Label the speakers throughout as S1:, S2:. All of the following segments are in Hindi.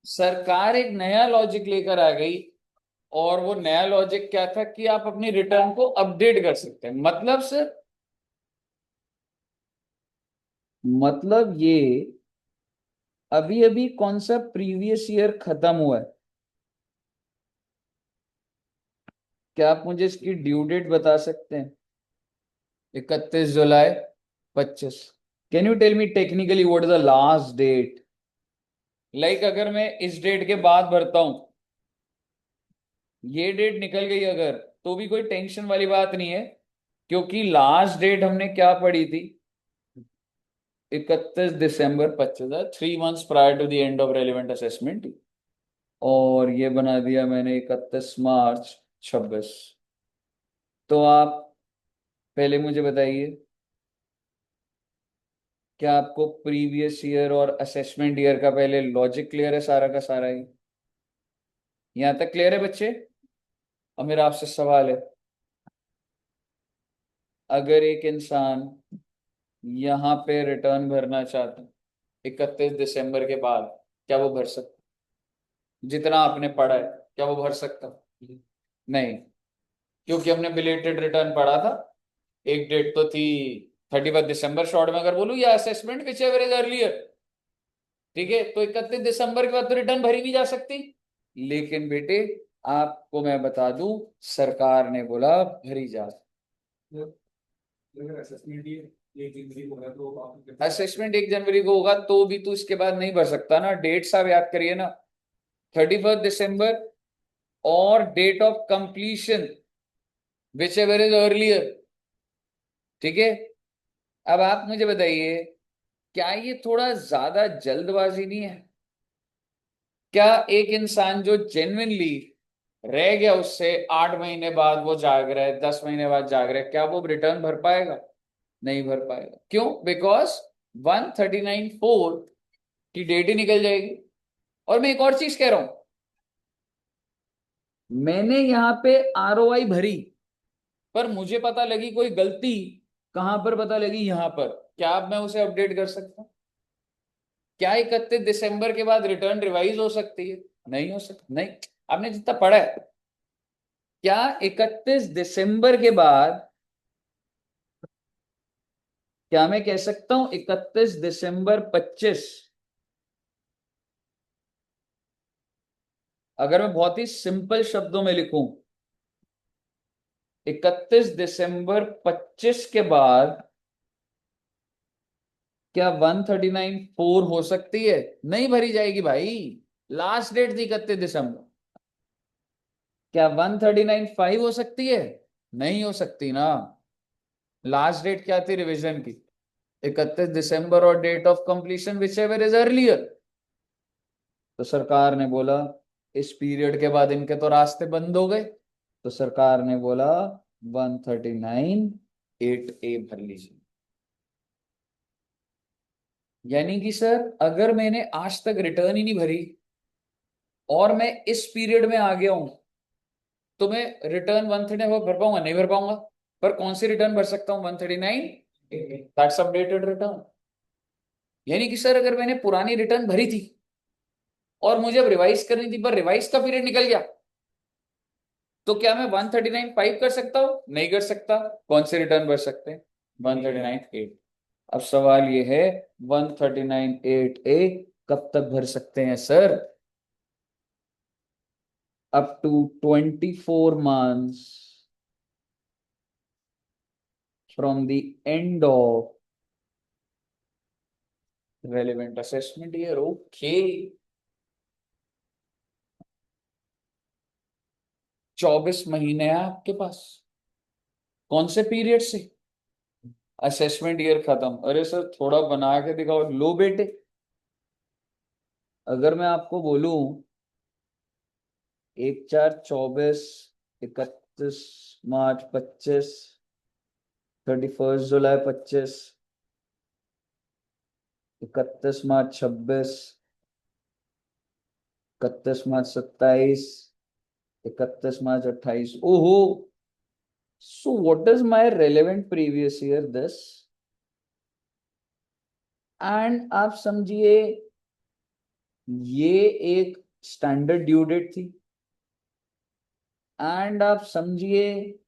S1: सरकार एक नया लॉजिक लेकर आ गई, और वो नया लॉजिक क्या था कि आप अपनी रिटर्न को अपडेट कर सकते हैं। मतलब सर, मतलब ये अभी अभी कौन सा प्रीवियस ईयर खत्म हुआ है? क्या आप मुझे इसकी ड्यू डेट बता सकते हैं? 31 जुलाई 25। Can you tell me technically what is the last date? Like अगर मैं इस डेट के बाद भरता हूं, ये डेट निकल गई अगर, तो भी कोई टेंशन वाली बात नहीं है, क्योंकि लास्ट डेट हमने क्या पढ़ी थी? 31 दिसंबर 25, 3 months prior to the end of relevant assessment. और ये बना दिया मैंने 31 मार्च 26। तो आप पहले मुझे बताइए, क्या आपको प्रीवियस ईयर और असेसमेंट ईयर का पहले लॉजिक क्लियर है सारा का सारा ही? यहां तक क्लियर है बच्चे? और मेरा आपसे सवाल है, अगर एक इंसान यहाँ पे रिटर्न भरना चाहता है 31 दिसंबर के बाद, क्या वो भर सकता? जितना आपने पढ़ा है, क्या वो भर सकता? नहीं, क्योंकि हमने बिलेटेड रिटर्न पढ़ा था। एक डेट तो थी 31 दिसंबर, शॉर्ट में अगर बोलूं, या assessment which ever is earlier. ठीक है, तो 31 दिसंबर के बाद तो रिटर्न भरी नहीं जा सकती। लेकिन बेटे, आपको मैं बता दूं, सरकार ने बोला भरी जा। असेसमेंट 1 जनवरी को होगा तो भी तो इसके बाद नहीं भर सकता ना। डेट्स आप याद करिए ना, 31 दिसंबर और date of completion whichever is earlier. ठीक है, अब आप मुझे बताइए, क्या ये थोड़ा ज्यादा जल्दबाजी नहीं है? क्या एक इंसान जो जेन्युइनली रह गया, उससे 8 महीने बाद वो जाग रहा है, 10 महीने बाद जाग रहा है, क्या वो रिटर्न भर पाएगा? नहीं भर पाएगा। क्यों? बिकॉज 139(4) की डेट ही निकल जाएगी। और मैं एक और चीज कह रहा हूं, मैंने यहाँ पे ROI भरी, पर मुझे पता लगी कोई गलती। कहां पर पता लगी? यहां पर। क्या अब मैं उसे अपडेट कर सकता हूं? क्या 31 दिसंबर के बाद रिटर्न रिवाइज हो सकती है? नहीं हो सकती, नहीं। आपने जितना पढ़ा है, क्या 31 दिसंबर के बाद, क्या मैं कह सकता हूं 31 दिसंबर 25? अगर मैं बहुत ही सिंपल शब्दों में लिखूं, 31 दिसंबर 25 के बाद क्या 139(4) हो सकती है? नहीं भरी जाएगी भाई। लास्ट डेट थी 31 दिसंबर। क्या 139(5) हो सकती है? नहीं हो सकती ना। लास्ट डेट क्या थी रिवीजन की? 31 दिसंबर और date of completion whichever is earlier. तो सरकार ने बोला, इस पीरियड के बाद इनके तो रास्ते बंद हो गए। तो सरकार ने बोला 139(8)(a) भर लीजिए। यानी कि सर, अगर मैंने आज तक रिटर्न ही नहीं भरी और मैं इस पीरियड में आ गया हूं, तो मैं रिटर्न 139 भर पाऊंगा? नहीं भर पाऊंगा। पर कौन सी रिटर्न भर सकता हूँ? 139, दैट्स अपडेटेड रिटर्न। यानी कि सर, अगर मैंने पुरानी रिटर्न भरी थी और मुझे अब रिवाइज करनी थी, पर रिवाइज का पीरियड निकल गया, तो क्या मैं 139(5) कर सकता हूँ? नहीं कर सकता। कौन से रिटर्न भर सकते हैं? 139(8). अब सवाल ये है, 139(8)(a) कब तक भर सकते हैं sir? Up to 24 months from the end of relevant assessment year. Okay, 24 महीने हैं आपके पास। कौन से पीरियड से? असेसमेंट ईयर खत्म। अरे सर, थोड़ा बना के दिखाओ। लो बेटे, अगर मैं आपको बोलूं 1/4/24, 31 मार्च 25, 31 जुलाई 25, 31 मार्च 26, 31 मार्च 27, 31 मार्च 28। ओहो, so what is my relevant previous year this? And आप समझिए, ये एक स्टैंडर्ड ड्यू डेट थी, एंड आप समझिए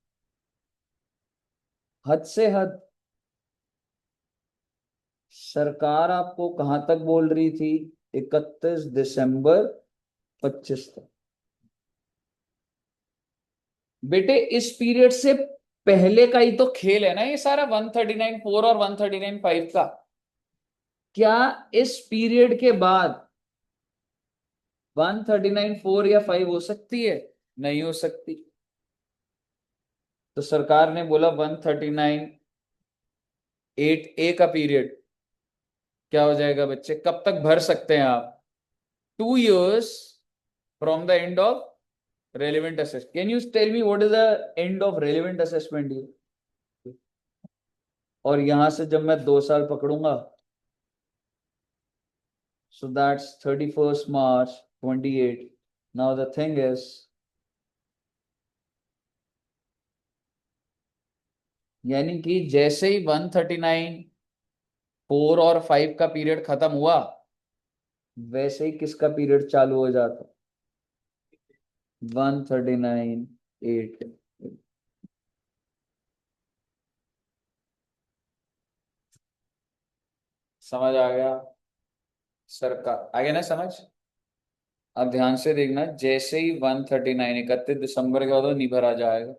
S1: हद से हद सरकार आपको कहां तक बोल रही थी, 31 दिसंबर 25 तक। बेटे इस पीरियड से पहले का ही तो खेल है ना ये सारा, 139(4) और 139(5) का। क्या इस पीरियड के बाद 139(4) या 5 हो सकती है? नहीं हो सकती। तो सरकार ने बोला 139(8)(a) का पीरियड क्या हो जाएगा बच्चे, कब तक भर सकते हैं आप? 2 years from the end of relevant assessment. Can you tell me what is the end of relevant assessment here? और यहां से जब मैं 2 साल पकड़ूंगा, so that's 31st March 28. Now the thing is, यानी कि जैसे ही 139(4) और 5 का पीरियड खत्म हुआ, वैसे ही किसका पीरियड चालू हो जाता? 139(8). समझ आ गया? सरकार आ गया ना समझ? अब ध्यान से देखना, जैसे ही 139 31 दिसंबर के बाद वो नहीं भरा जाएगा,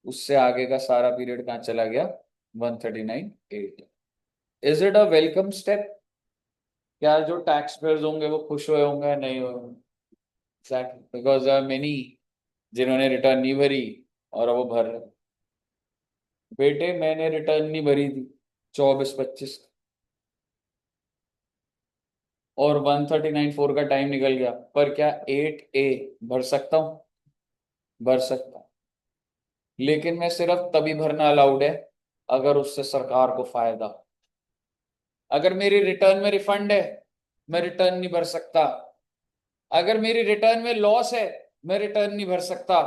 S1: उससे आगे का सारा पीरियड कहाँ चला गया? 139(8). Is it a welcome step? क्या जो टैक्स पेयर्स होंगे वो खुश हुए होंगे? नहीं होंगे। एग्जैक्टली, बिकॉज मेनी जिन्होंने रिटर्न नहीं भरी और अब वो भर रहे। बेटे मैंने रिटर्न नहीं भरी थी 24-25, और 139(4) का टाइम निकल गया, पर क्या 8(a) भर सकता हूँ? भर सकता हूँ, लेकिन मैं सिर्फ तभी भरना अलाउड है अगर उससे सरकार को फायदा। अगर मेरी रिटर्न में रिफंड है, मैं रिटर्न नहीं भर सकता। अगर मेरी रिटर्न में लॉस है, मैं रिटर्न नहीं भर सकता।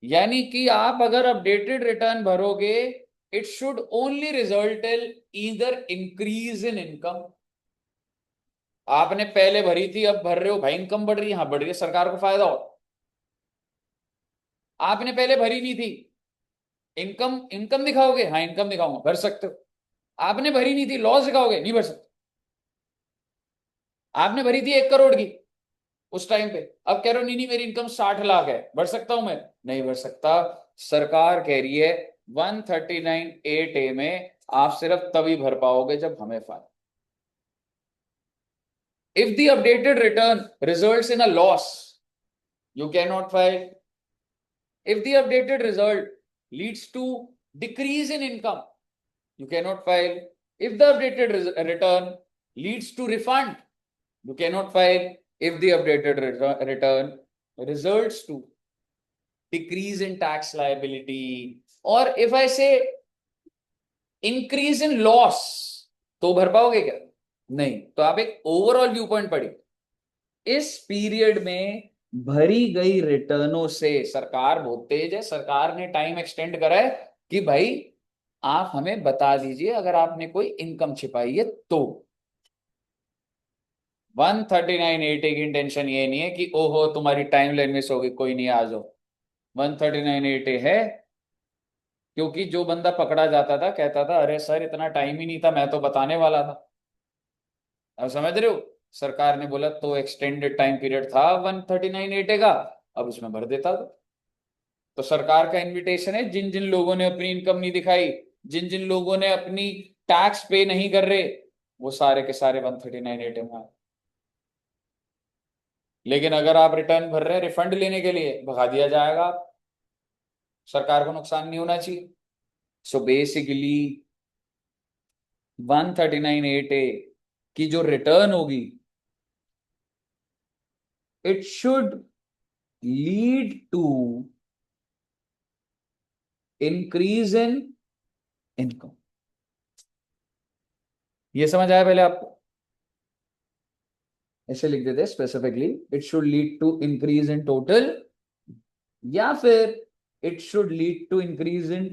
S1: यानी कि आप अगर अपडेटेड रिटर्न भरोगे, it should only result in either increase in income. आपने पहले भरी थी, अब भर रहे हो, भाई इनकम बढ़ रही है, हाँ बढ़ रही है, सरकार को फायदा हो। आपने पहले भरी नहीं थी, इनकम इनकम दिखाओगे, हाँ इनकम दिखाऊंगा, भर सकते हो। आपने भरी नहीं थी, लॉस दिखाओगे, नहीं भर सकते। आपने भरी थी 1 करोड़ की उस टाइम पे, अब कह रहे हो नहीं नहीं मेरी इनकम 60 लाख है, भर सकता हूं मैं? नहीं भर सकता। सरकार कह रही है 139(8)(a) में आप सिर्फ तभी भर पाओगे जब हमें फायदा। If the updated return results in a loss, you cannot file. If the updated result leads to decrease in income, you cannot file. If the updated return leads to refund, you cannot file. If the updated return results to decrease in tax liability, or if I say increase in loss, तो भर पाओगे क्या? नहीं। तो आप एक ओवरऑल व्यू पॉइंट पढ़िए, इस पीरियड में भरी गई रिटर्नों से सरकार बहुत तेज है, सरकार ने टाइम एक्सटेंड करा है कि भाई आप हमें बता दीजिए अगर आपने कोई इनकम छिपाई है तो। 139(8) की इंटेंशन ये नहीं है कि ओहो तुम्हारी टाइम लाइन मिस होगी, कोई नहीं आ जाओ। 139(8) है क्योंकि जो बंदा पकड़ा जाता था कहता था अरे सर इतना टाइम ही नहीं था, मैं तो बताने वाला था। अब समझ रहे हो? सरकार ने बोला तो एक्सटेंडेड टाइम पीरियड था 139(8) का, अब उसमें भर देता था। तो सरकार का इनविटेशन है, जिन जिन लोगों ने अपनी इनकम नहीं दिखाई, जिन जिन लोगों ने अपनी टैक्स पे नहीं कर रहे, वो सारे के सारे 139(8) में आए। लेकिन अगर आप रिटर्न भर रहे हैं रिफंड लेने के लिए, भगा दिया जाएगा। सरकार को नुकसान नहीं होना चाहिए। सो बेसिकली 139(8)(a) की जो रिटर्न होगी, it should lead to increase in income. ये समझ आया पहले आपको? ऐसे लिख देते specifically, it should lead to increase in total, या फिर it should lead to increase in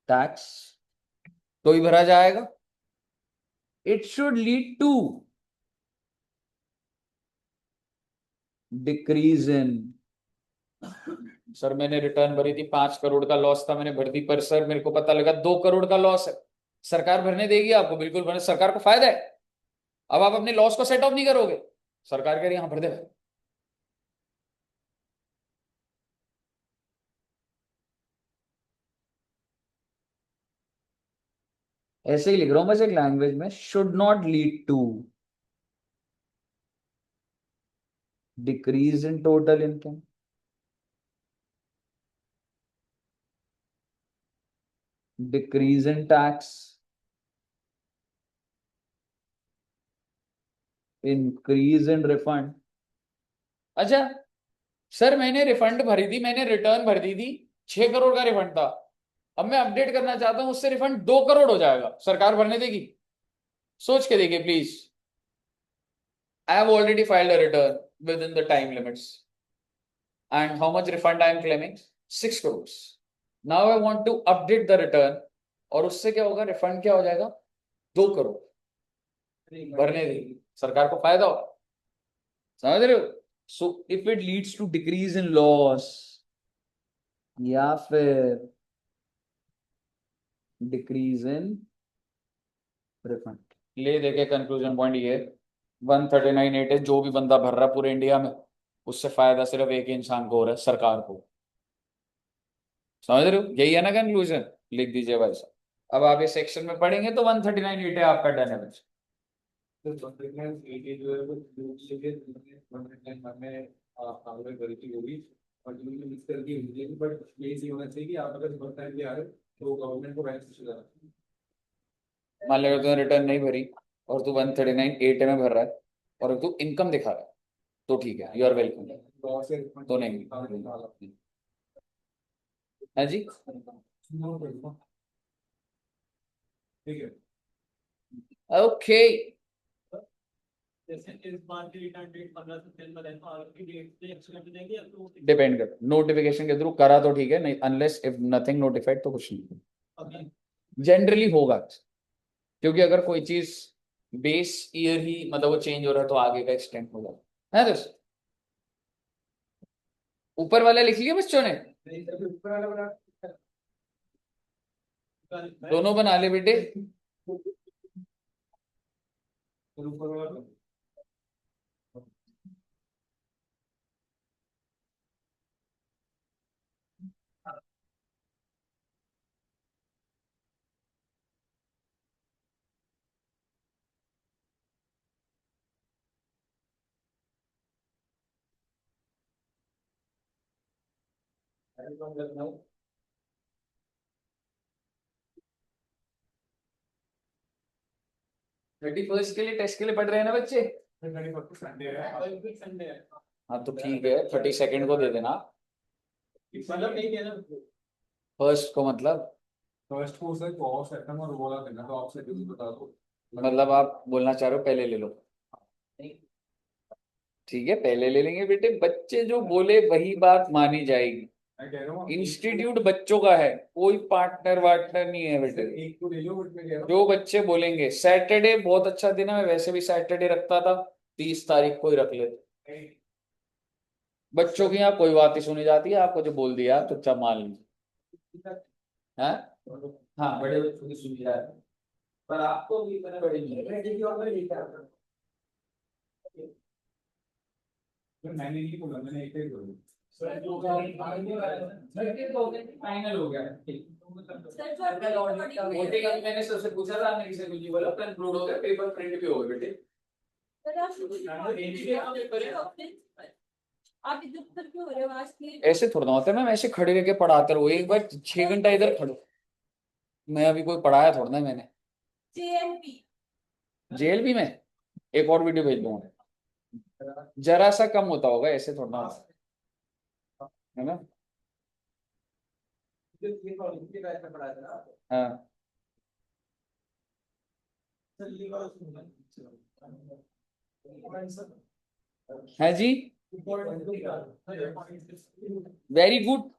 S1: tax, तो ही भरा जाएगा। It should lead to decrease in, sir मैंने रिटर्न भरी थी 5 करोड़ का लॉस था, मैंने भर दी, पर सर मेरे को पता लगा 2 करोड़ का लॉस है। सरकार भरने देगी आपको? बिल्कुल भरने, सरकार को फायदा है। अब आप अपने लॉस को सेट ऑफ नहीं करोगे, सरकार कह रही है हाँ भर दे। ऐसे ही लिख रहा हूं बस एक लैंग्वेज में, should not lead to decrease in total income, decrease in tax, increase in refund. अच्छा सर मैंने रिफंड भरी थी, मैंने रिटर्न भर दी थी, 6 करोड़ का रिफंड था, अब मैं अपडेट करना चाहता हूं, उससे रिफंड 2 करोड़ हो जाएगा, सरकार भरने देगी? सोच के देखिए please. I have already filed a return within the time limits, and how much refund I am claiming? 6 crore. Now I want to update the return, और उससे क्या होगा, रिफंड क्या हो जाएगा? 2 करोड़। भरने देगी, सरकार को फायदा होगा। समझ रहे हो? So if it leads to decrease in loss या फिर डिक्रीज इन रिफंड, ले देखे कंक्लूजन पॉइंट ये 139.8 है, जो भी बंदा भर रहा है पूरे इंडिया में, उससे फायदा सिर्फ एक ही इंसान को हो रहा है, सरकार को। समझ रहे हो? यही है ना कंक्लूजन? लिख दीजिए भाई साहब। अब आप ये सेक्शन में पढ़ेंगे तो 139.8 है आपका, डन है बच्चे। मान लो तूने रिटर्न नहीं भरी और तू 139.8 में भर रहा है और तू इनकम दिखा रहा है, तो ठीक है, यू आर वेलकम। तो नहीं है जी,
S2: ठीक है।
S1: ओके।
S2: जैसे इस बार की रिटर्न डेट 15 सितंबर है, तो आगे की डेट से एक्सटेंड देंगे या तो
S1: डिपेंड कर, नोटिफिकेशन के थ्रू करा तो ठीक है, नहीं अनलेस इफ नथिंग नोटिफाइड तो कुछ नहीं
S2: अभी
S1: जनरली होगा, क्योंकि अगर कोई चीज बेस ईयर ही मतलब वो चेंज हो रहा है तो आगे का एक्सटेंड हो जाता है दोस्त। ऊपर वाला लिख लिया बच्चों ने? दोनों बना ले बेटे। थर्टी फर्स्ट के लिए टेस्ट के लिए पढ़ रहे हैं ना बच्चे?
S2: संडे है।
S1: हाँ तो ठीक है, 32 को दे देना।
S2: मतलब नहीं है ना,
S1: फर्स्ट को मतलब?
S2: फर्स्ट को सर ऑफ सेक्टर और बोला देना, तो आपसे कुछ बता दो।
S1: मतलब आप बोलना चाह रहे हो पहले ले लो? ठीक है पहले ले लेंगे बेटे, बच्चे जो बोले वही बात मानी जाएगी।
S2: मैं कह रहा हूँ
S1: इंस्टीट्यूट बच्चों का है, कोई पार्टनर वार्टनर नहीं है बेटे।
S2: एक को ले लो, बट मैं कह रहा हूँ
S1: जो बच्चे बोलेंगे, सैटरडे बहुत अच्छा दिन है, मैं वैसे भी सैटरडे रखता था, 30 तारीख को ही रख लेते। बच्चों की यहाँ कोई बात ही सुनी जाती है, आपको जो बोल दिया तो चुपचाप मान लीजिए। हाँ हाँ, बड़े बच्चों की सुनी जाती है, पर आपको भी इतना बड़ी नहीं है।
S2: मैंने नहीं बोला, मैंने एक ही बोला।
S1: फाइनल हो गया, ठीक। मैंने सबसे पूछा था, आपने किसी को नहीं बोला, कंक्लूड हो गया, पेपर प्रिंट भी हो गए बेटे। ऐसे थोड़ा ना होता है मैम, ऐसे खड़े रह के पढ़ाते रहो, एक बार 6 घंटा इधर खड़ो। मैं अभी कोई पढ़ाया थोड़ा ना मैंने। जेएलबी में एक और वीडियो भेज दूंगा, जरा सा कम होता होगा, ऐसे थोड़ा ना, है ना? हाँ है जी, वेरी गुड।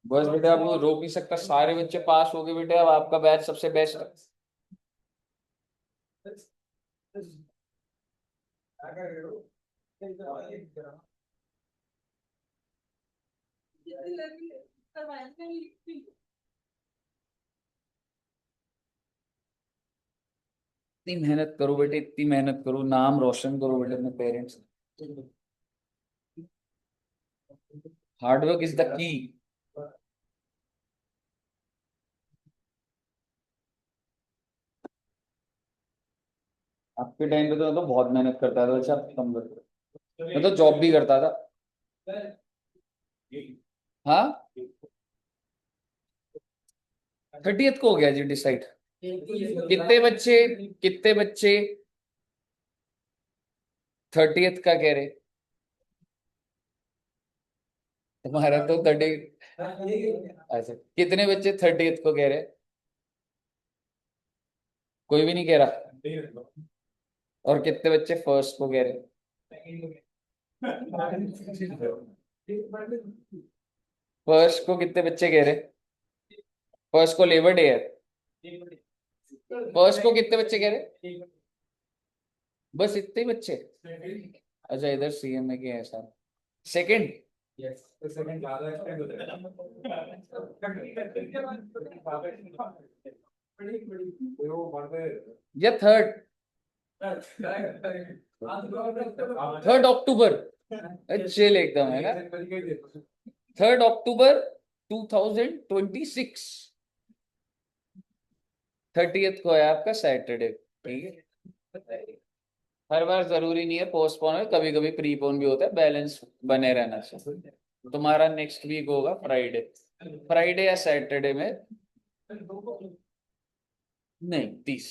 S1: बस बेटे आप लोग रोक नहीं सकता, सारे बच्चे पास हो गए बेटे, अब आपका बैच सबसे बेस्ट है। इतनी मेहनत करो बेटे, इतनी मेहनत करो, नाम रोशन करो बेटे अपने parents. Hard work is the key. आपके टाइम पे तो मैं तो बहुत मेहनत करता था, अच्छा आप कम करते हो। मैं तो जॉब भी करता था। हाँ, 30th को हो गया जी डिसाइड। कितने बच्चे, कितने बच्चे 30th का कह रहे? तुम्हारा तो 30। अच्छा, कितने बच्चे 30th को कह रहे? कोई भी नहीं कह रहा। और कितने बच्चे फर्स्ट को कह रहे? फर्स्ट को कितने बच्चे कह रहे? फर्स्ट को लेबर डे है। फर्स्ट को कितने बच्चे कह रहे? बस इतने ही बच्चे? अच्छा, इधर सीएमए के हैं सर। सेकंड या थर्ड? 3 अक्टूबर। चिल एकदम है ना। 3 अक्टूबर 2026। 30th को है आपका सैटरडे, ठीक है। हर बार जरूरी नहीं है पोस्टपोन है, कभी कभी प्रीपोन भी होता है, बैलेंस बने रहना चाहिए। तुम्हारा नेक्स्ट वीक होगा फ्राइडे। फ्राइडे या सैटरडे में? नहीं, 30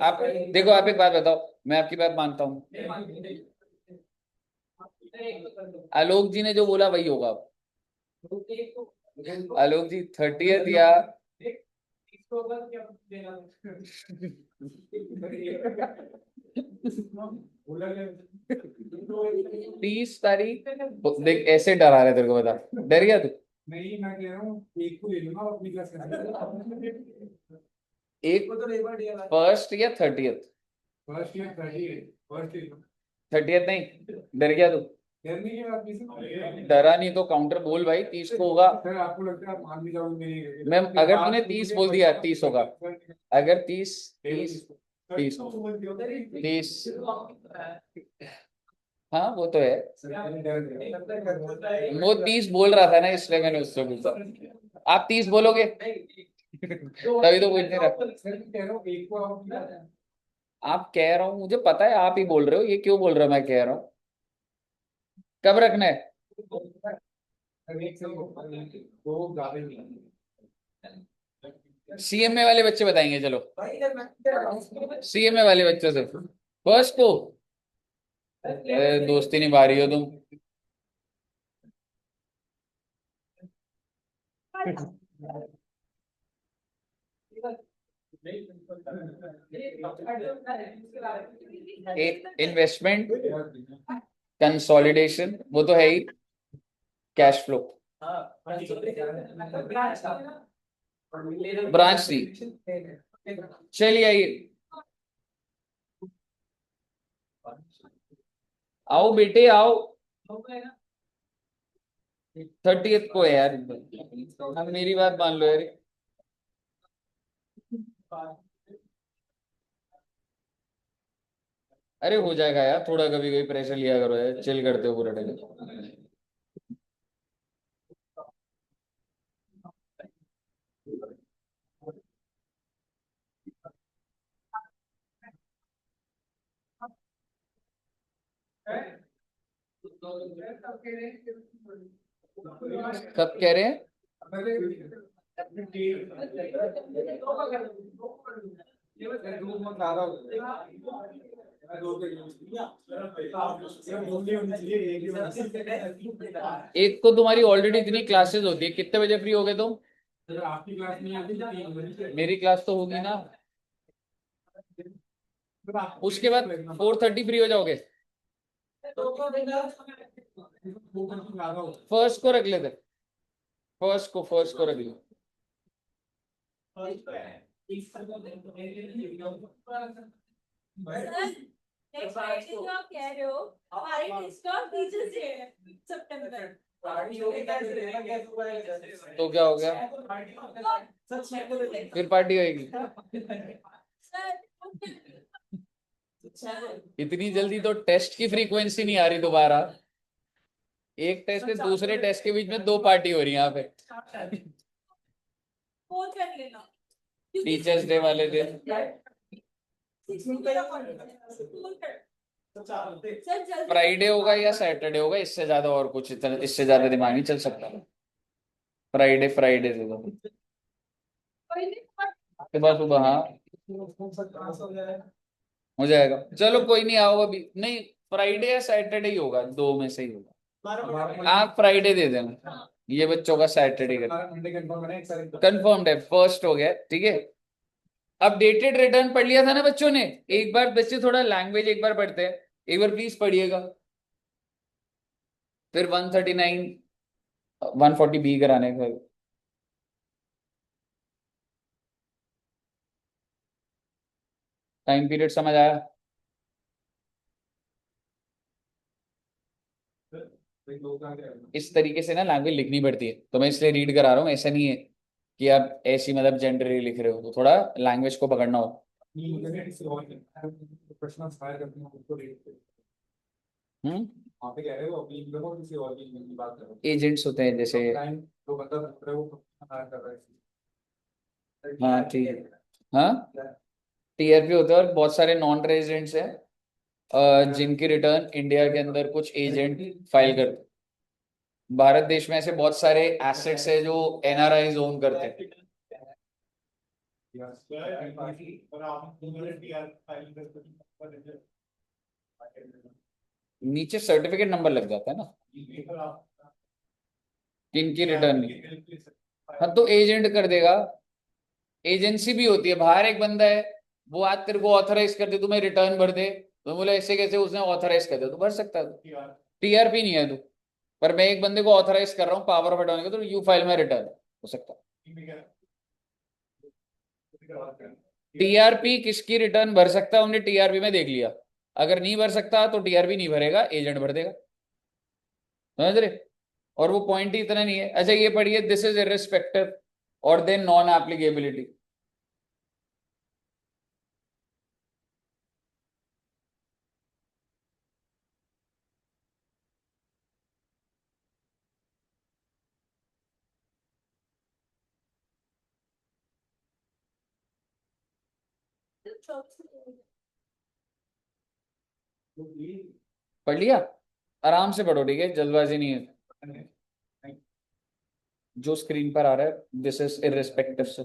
S1: आप देखो, आप एक बात बताओ, मैं आपकी बात मानता हूँ। आलोक जी ने जो बोला वही होगा। आलोक जी 30th या 30 तारीख? देख ऐसे डरा रहे तेरे को, बता डर गया तू? नहीं, मैं कह रहा हूँ एक को ले लूंगा अपनी क्लास में। एक फर्स्ट या 30th? फर्स्ट या 30th? 30th नहीं, डर गया तू? डरने की बात नहीं, डरा नहीं तो काउंटर बोल भाई, 30 को होगा। सर आपको लगता है आप मान भी जाओगे मेरी? मैं अगर तूने 30 बोल दिया 30 होगा। अगर 30 30 30 30। हाँ वो तो है। वो 30 बोल रहा था ना, इसलिए मैंने उससे पूछा। आप 30 बोलोगे? तभी तो पूछ नहीं रहा। आप कह रहा हूँ, मुझे पता है आप ही बोल रहे हो, ये क्यों बोल रहे हो मैं कह रहा हूँ? कब रखना है? सीएमए वाले बच्चे बताएंगे, चलो सीएमए वाले बच्चों से। फर्स्ट को दोस्ती निभा रही हो तुम। एक इन्वेस्टमेंट, कंसोलिडेशन, वो तो है ही, कैश फ्लो। Branch C. चलिए आइए, आओ बेटे आओ। 30th को है यार, अब मेरी बात मान लो यार। अरे हो जाएगा यार, थोड़ा कभी कभी प्रेशर लिया करो यार, चिल करते हो पूरा टाइम। कब कह रहे हैं? एक को तुम्हारी ऑलरेडी इतनी क्लासेस होती है, कितने बजे फ्री हो गए तुम? आपकी क्लास नहीं आती, मेरी क्लास तो होगी ना। उसके बाद 4:30 फ्री हो जाओगे। फर्स्ट को रख लेते, फर्स्ट को रख लो।
S3: नेक्स्ट फ्राइडे जो आप कह रहे हो हमारे टेस्ट और टीचर्स डे है सितंबर।
S1: तो क्या हो गया, फिर पार्टी होएगी? इतनी जल्दी तो टेस्ट की फ्रीक्वेंसी नहीं आ रही दोबारा, एक टेस्ट से दूसरे टेस्ट के बीच में 2 पार्टी हो रही है यहाँ पे टीचर्स डे वाले दिन। फ्राइडे होगा या सैटरडे होगा, इससे ज्यादा और कुछ इससे ज्यादा दिमाग नहीं चल सकता। फ्राइडे फ्राइडे दे दो सुबह सुबह, हाँ हो जाएगा। चलो कोई नहीं, आओ अभी नहीं, फ्राइडे या सैटरडे ही होगा, 2 में से ही होगा। आप फ्राइडे दे देना, ये बच्चों का सैटरडे का कंफर्म्ड है, फर्स्ट हो गया, ठीक है। अपडेटेड रिटर्न पढ़ लिया था ना बच्चों ने? एक बार बच्चे थोड़ा लैंग्वेज एक बार पढ़ते हैं, एक बार प्लीज पढ़िएगा। फिर 139 140B कराने का। टाइम पीरियड समझ आया? इस तरीके से ना लैंग्वेज लिखनी पड़ती है, तो मैं इसलिए रीड करा रहा हूँ, ऐसा नहीं है कि आप ऐसी मतलब जनरली लिख रहे हो, तो थोड़ा लैंग्वेज को पकड़ना हो। एजेंट्स होते हैं जैसे, हाँ ठीक है, हाँ टीआरपी होता है, और बहुत सारे नॉन रेजिडेंट्स हैं जिनकी रिटर्न इंडिया के अंदर कुछ एजेंट फाइल करते। भारत देश में ऐसे बहुत सारे एसेट्स है जो एनआरआई ओन करते हैं। नीचे सर्टिफिकेट नंबर लग जाता है ना किनकी रिटर्न नहीं। हाँ तो एजेंट कर देगा, एजेंसी भी होती है, बाहर एक बंदा है वो आज तेरे को ऑथराइज कर दे तुम्हें रिटर्न भर दे, तो बोले ऐसे कैसे, उसने ऑथराइज कर दिया तो भर सकता है, टीआरपी नहीं है तू। पर मैं एक बंदे को ऑथराइज कर रहा हूँ पावर ऑफ अटॉर्नी का, तो यू फाइल में रिटर्न हो सकता है। टीआरपी किसकी रिटर्न भर सकता है हमने टीआरपी में देख लिया, अगर नहीं भर सकता तो टीआरपी नहीं भरेगा, एजेंट भर देगा, समझ रहे? और वो पॉइंट ही इतना नहीं है। अच्छा ये पढ़िए, दिस इज इररिस्पेक्टिव और देन नॉन एप्लीकेबिलिटी। पढ़ लिया? आराम से पढ़ो, ठीक है, जल्दबाजी नहीं है। जो स्क्रीन पर आ रहा है दिस इज इररिस्पेक्टिव से।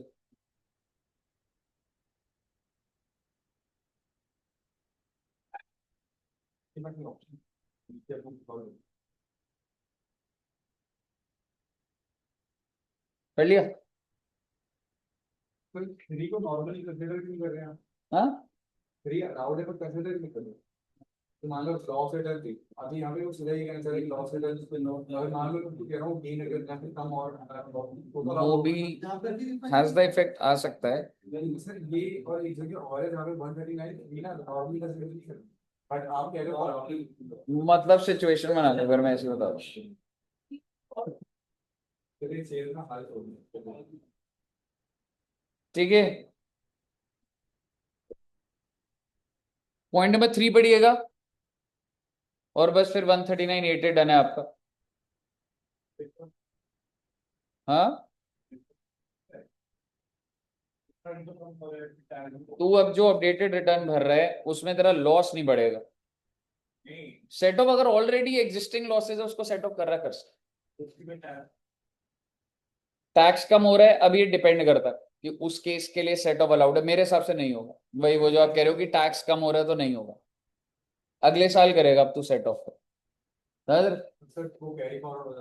S1: पढ़ लिया?
S4: थ्री को नॉर्मली कंसीडर क्यों कर रहे हैं?
S1: हाँ
S4: थ्री अलाउड है पर कंसीडर नहीं कर रहे। तो मान लो लॉ सेटल थी, अभी यहाँ पे वो सीधा ही कहना चाहिए लॉ सेटल पे नो, अगर मान लो तुमको कह रहा हूँ गेन अगर यहाँ पे कम और
S1: वो भी हैज द इफेक्ट आ सकता है।
S4: सर ये और एक जगह और है जहाँ पे 139 ये ना नॉर्मली कंसीडर नहीं कर, बट आप कह रहे हो
S1: मतलब सिचुएशन बना लो, अगर मैं ऐसे बता दूं,
S4: शेयर का हाल हो गया।
S1: ठीक है। पॉइंट नंबर 3 पढ़िएगा और बस फिर 139(a) डन है आपका। हाँ तू अब जो अपडेटेड रिटर्न भर रहा है उसमें तेरा लॉस नहीं बढ़ेगा। सेट ऑफ अगर ऑलरेडी एग्जिस्टिंग लॉसेज है उसको सेट ऑफ कर रहा है, कर सकता। टैक्स कम हो रहा है, अब ये डिपेंड करता है कि उस केस के लिए सेट ऑफ अलाउड है, मेरे हिसाब से नहीं होगा। वही वो जो आप कह रहे हो कि टैक्स कम हो रहा है तो नहीं होगा, अगले साल करेगा अब तू सेट ऑफ
S4: सर वो कैरी फॉरवर्ड हो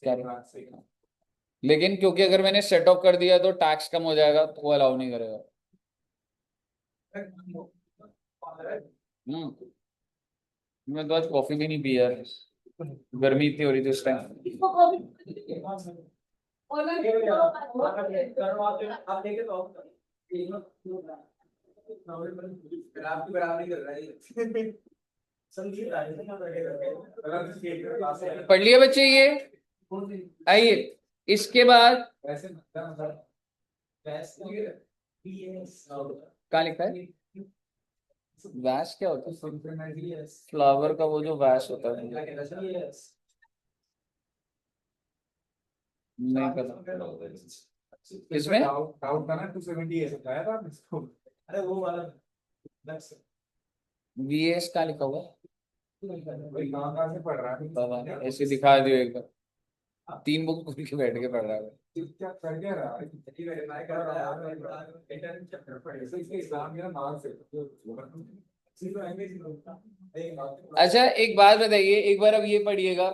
S4: जाएगा।
S1: लेकिन क्योंकि अगर मैंने सेट ऑफ कर दिया तो टैक्स कम हो जाएगा तो वो अलाउ नहीं करेगा। मैं तो आज कॉफी भी नहीं पी यार, गर्मी इतनी हो रही थी उस टाइम।
S2: आप देखे तो
S4: आपकी बराबरी कर रहा है ये।
S2: संगीत आए थे ना
S1: पढ़ लिया बच्चे ये? आइए इसके बाद
S4: वैसे मतलब
S1: कहाँ लिखा है वैस? क्या होता है फ्लावर का? वो जो वैस होता है नहीं पता किसमें?
S4: डाउट था ना 270 है बताया था आपने इसको।
S2: अरे वो वाला
S1: वीएस कहाँ लिखा हुआ है?
S4: भाई कहाँ से पढ़ रहा है
S1: पता नहीं, ऐसे दिखा दियो एक बार। 3 बुक खुल के बैठ के पढ़ रहा है।
S4: क्या कर क्या रहा है मैं कर रहा है इसके एग्जाम के ना मार्क्स
S1: अच्छा एक बात बताइए, एक बार अब ये पढ़िएगा,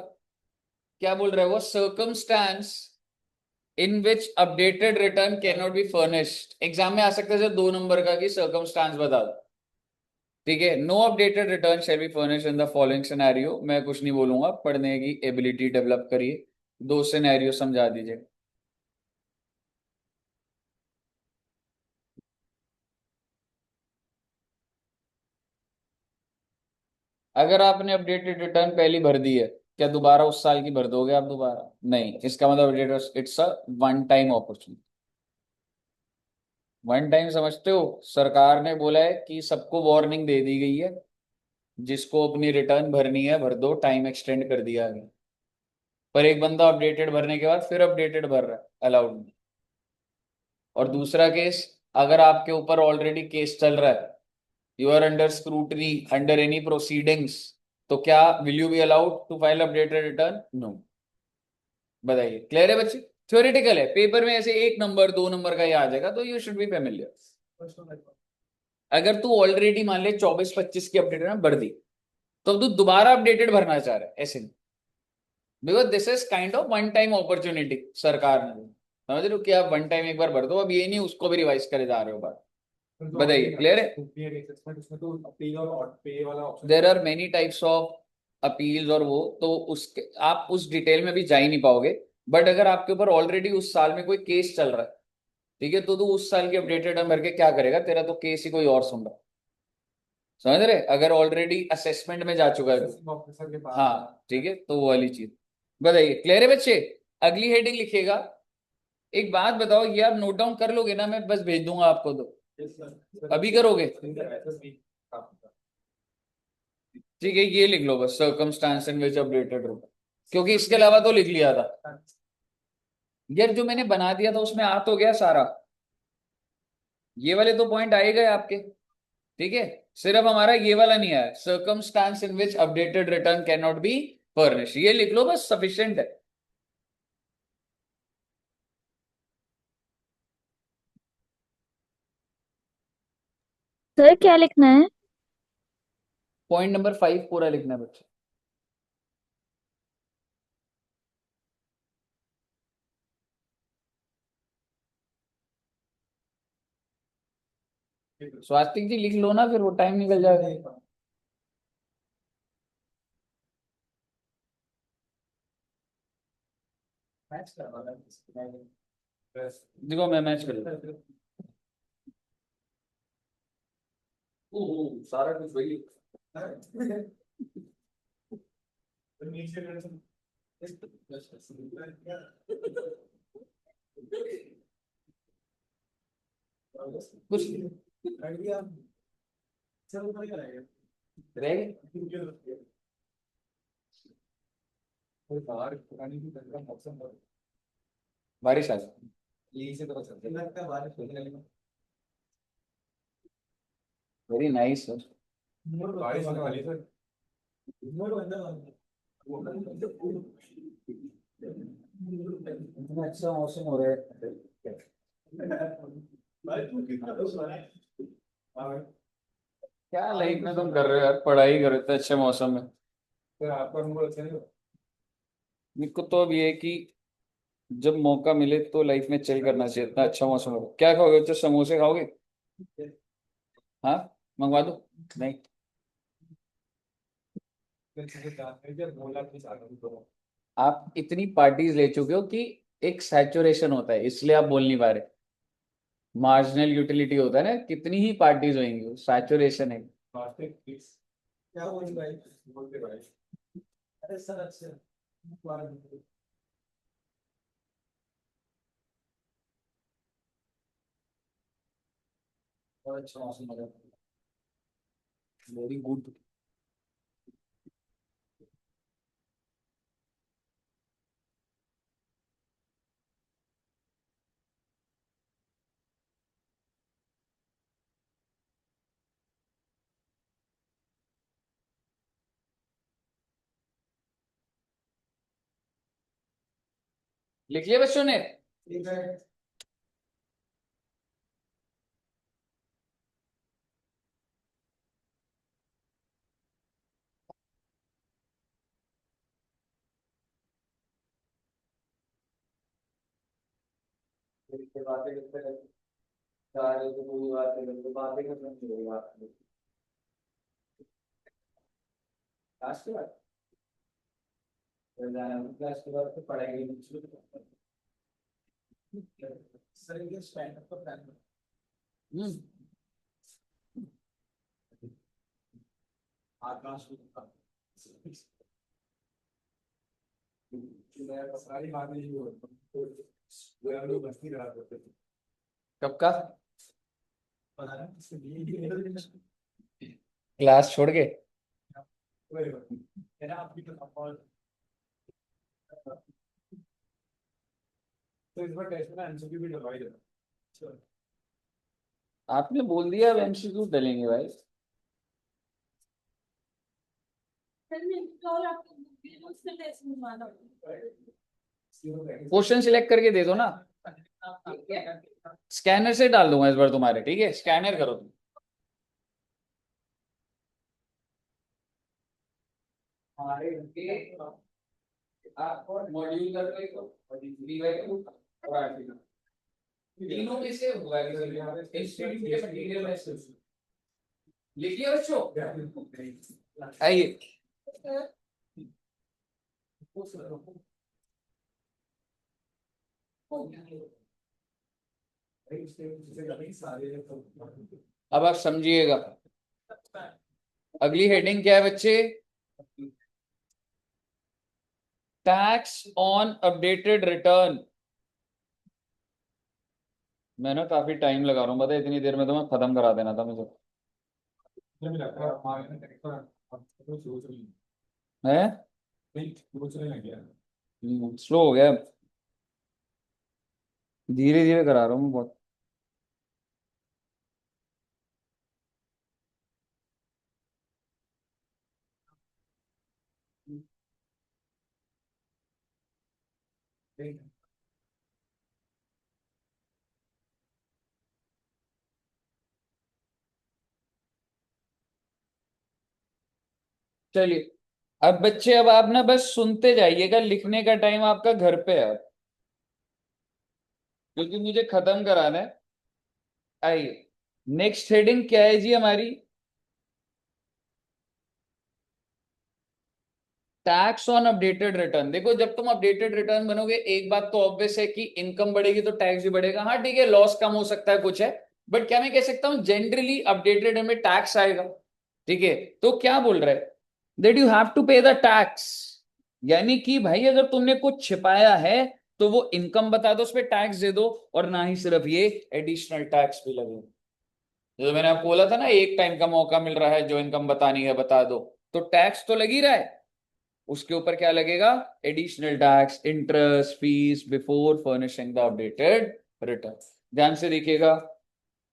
S1: क्या बोल रहा है वो? Circumstance in which updated return can not be furnished. Exam में आ सकता है 2 नंबर का कि सर्कमस्टांस बता दो, ठीक है। No updated return shall be furnish in the following scenario. मैं कुछ नहीं बोलूंगा, पढ़ने की एबिलिटी डेवलप करिए। 2 सिनेरियो समझा दीजिए। अगर आपने अपडेटेड रिटर्न पहली भर दी है, क्या दोबारा उस साल की भर दोगे आप दोबारा? नहीं, इसका मतलब it's a one time opportunity. One time समझते हो? सरकार ने बोला है कि सबको वार्निंग दे दी गई है, जिसको अपनी रिटर्न भरनी है भर दो, टाइम एक्सटेंड कर दिया गया। पर एक बंदा अपडेटेड भरने के बाद फिर अपडेटेड भर रहा है, अलाउड नहीं। और दूसरा केस, अगर आपके ऊपर ऑलरेडी केस चल रहा है, you are under scrutiny, under any proceedings, तो क्या will you be allowed to file updated return? No. बताइए, क्लियर है बच्चे? थ्योरेटिकल है, पेपर में ऐसे 1 नंबर 2 नंबर का ही आ जाएगा, तो यू शुड बी फेमिलियर। अगर तू ऑलरेडी मान ले 24-25 की अपडेटेड ना भर दी, तो अब तू दोबारा अपडेटेड भरना चाह रहा है, ऐसे नहीं। Because this is kind of one time opportunity सरकार ने, समझ रहे हो कि आप वन टाइम एक बार भर दो, अब ये नहीं उसको भी रिवाइज करे जा रहे हो बात। बताइए, क्लियर है?
S4: उसमें तो अपील और पे वाला option
S1: there are many types of appeals, और वो तो उसके आप उस डिटेल में भी जा ही नहीं पाओगे। बट अगर आपके ऊपर ऑलरेडी उस साल में कोई केस चल रहा है, ठीक है, तो तू उस साल की अपडेटेड भर के क्या करेगा? तेरा तो केस ही कोई और सुन रहा है, समझ रहे? अगर ऑलरेडी असेसमेंट में जा चुका है तो।
S4: ऑफिसर के पास
S1: हाँ ठीक है, तो वो वाली चीज। बताइए, क्लियर है बच्चे? अगली हेडिंग लिखिएगा। एक बात बताओ, ये आप नोट डाउन कर लोगे ना? मैं बस भेज दूंगा आपको, तो अभी करोगे? ठीक है, ये लिख लो बस, सर्कमस्टांस इन विच अपडेटेड होगा, क्योंकि इसके अलावा तो लिख लिया था यार, जो मैंने बना दिया था उसमें आ तो गया सारा। ये वाले तो पॉइंट आए गए आपके, ठीक है। सिर्फ हमारा ये वाला नहीं आया, circumstance in which updated return can not be furnish. ये लिख लो बस, सफिशिएंट है।
S5: सर क्या लिखना है?
S1: पॉइंट नंबर 5 पूरा लिखना है बच्चे। स्वास्तिक जी लिख लो ना, फिर वो टाइम निकल जाएगा। देखो मैं मैच कर लेता हूँ। सारा कुछ वही कुछ रह गए।
S4: बाहर पुरानी की तरह मौसम
S1: बारिश आ जाए।
S4: यही से पता चलता है बारिश होने वाली है।
S1: Very nice sir.
S4: बारिश होने वाली है
S1: अच्छा मौसम हो रहा है। क्या लाइफ में तुम कर रहे हो यार? पढ़ाई कर रहे थे अच्छे मौसम में।
S4: सर आपका मूड अच्छा नहीं हो
S1: मेरे को तो अब ये है कि जब मौका मिले तो लाइफ में चिल करना चाहिए। इतना अच्छा मौसम हो, क्या खाओगे? तो समोसे खाओगे? हाँ, मंगवा दो? नहीं।
S4: बोला कि तो
S1: आप इतनी पार्टीज ले चुके हो कि एक सैचुरेशन होता है, इसलिए आप बोल नहीं पा रहे। मार्जिनल यूटिलिटी होता है ना, कितनी ही पार्टीज होंगी, सैचुरेशन है।
S2: क्या बोल भाई?
S4: बोलते भाई
S2: अरे सर अच्छा
S1: बहुत अच्छा मौसम लगा, वेरी गुड। लिख लिया बच्चों ने?
S4: ठीक है। इसके बातें करते रहते सारे तो पूरी बातें करते बातें करते नहीं होगी बात लास्ट के बाद क्लास के बाद तो पढ़ाई
S2: सर ये स्टैंड अप का प्लान आकाश
S4: सारी बातें ही वो हम लोग मस्ती करा करते थे।
S1: कब का?
S2: पता नहीं इसके लिए
S1: क्लास छोड़ के?
S2: मेरा आपकी तो और
S4: तो इस बार टेस्ट में एमसीक्यू भी डलवाई देना।
S1: आपने बोल दिया अब एमसीक्यू डलेंगे भाई।
S3: Tell me, all आपको उसका टेस्ट बनवाना
S1: क्वेश्चन सिलेक्ट करके दे दो ना, स्कैनर से डाल दूंगा इस बार तुम्हारे, ठीक है? स्कैनर करो तुम। हमारे आपको मॉड्यूल कर लो, तीनों में से होगा इंस्टीट्यूट के मटेरियल में से लिखिए बच्चों। आइए अब आप समझिएगा, अगली हेडिंग क्या है बच्चे? Tax on updated return. मैं ना काफी टाइम लगा रहा हूँ, पता है? इतनी देर में तो मैं खत्म करा देना था मुझे। है स्लो हो गया, धीरे धीरे करा रहा हूँ मैं बहुत। चलिए अब बच्चे, अब आप ना बस सुनते जाइएगा, लिखने का टाइम आपका घर पे है क्योंकि मुझे खत्म कराना है। आइए, नेक्स्ट हेडिंग क्या है जी हमारी? Tax on updated return. देखो, जब तुम अपडेटेड रिटर्न बनोगे, एक बात तो ऑब्वियस है कि इनकम बढ़ेगी तो टैक्स भी बढ़ेगा। हाँ ठीक है, लॉस कम हो सकता है, कुछ है, बट क्या मैं कह सकता हूं जनरली अपडेटेड में टैक्स आएगा? ठीक है, तो क्या बोल रहा है? दैट यू हैव टू पे द टैक्स, यानी कि भाई अगर तुमने कुछ छिपाया है तो वो इनकम बता दो, उस पर टैक्स दे दो, और ना ही सिर्फ ये, एडिशनल टैक्स भी लगे। जो मैंने आपको बोला था ना, एक टाइम का मौका मिल रहा है, जो इनकम बतानी है बता दो, तो टैक्स तो लग ही रहा है। उसके ऊपर क्या लगेगा? Additional tax, interest, fees before furnishing the updated return. ध्यान से देखिएगा,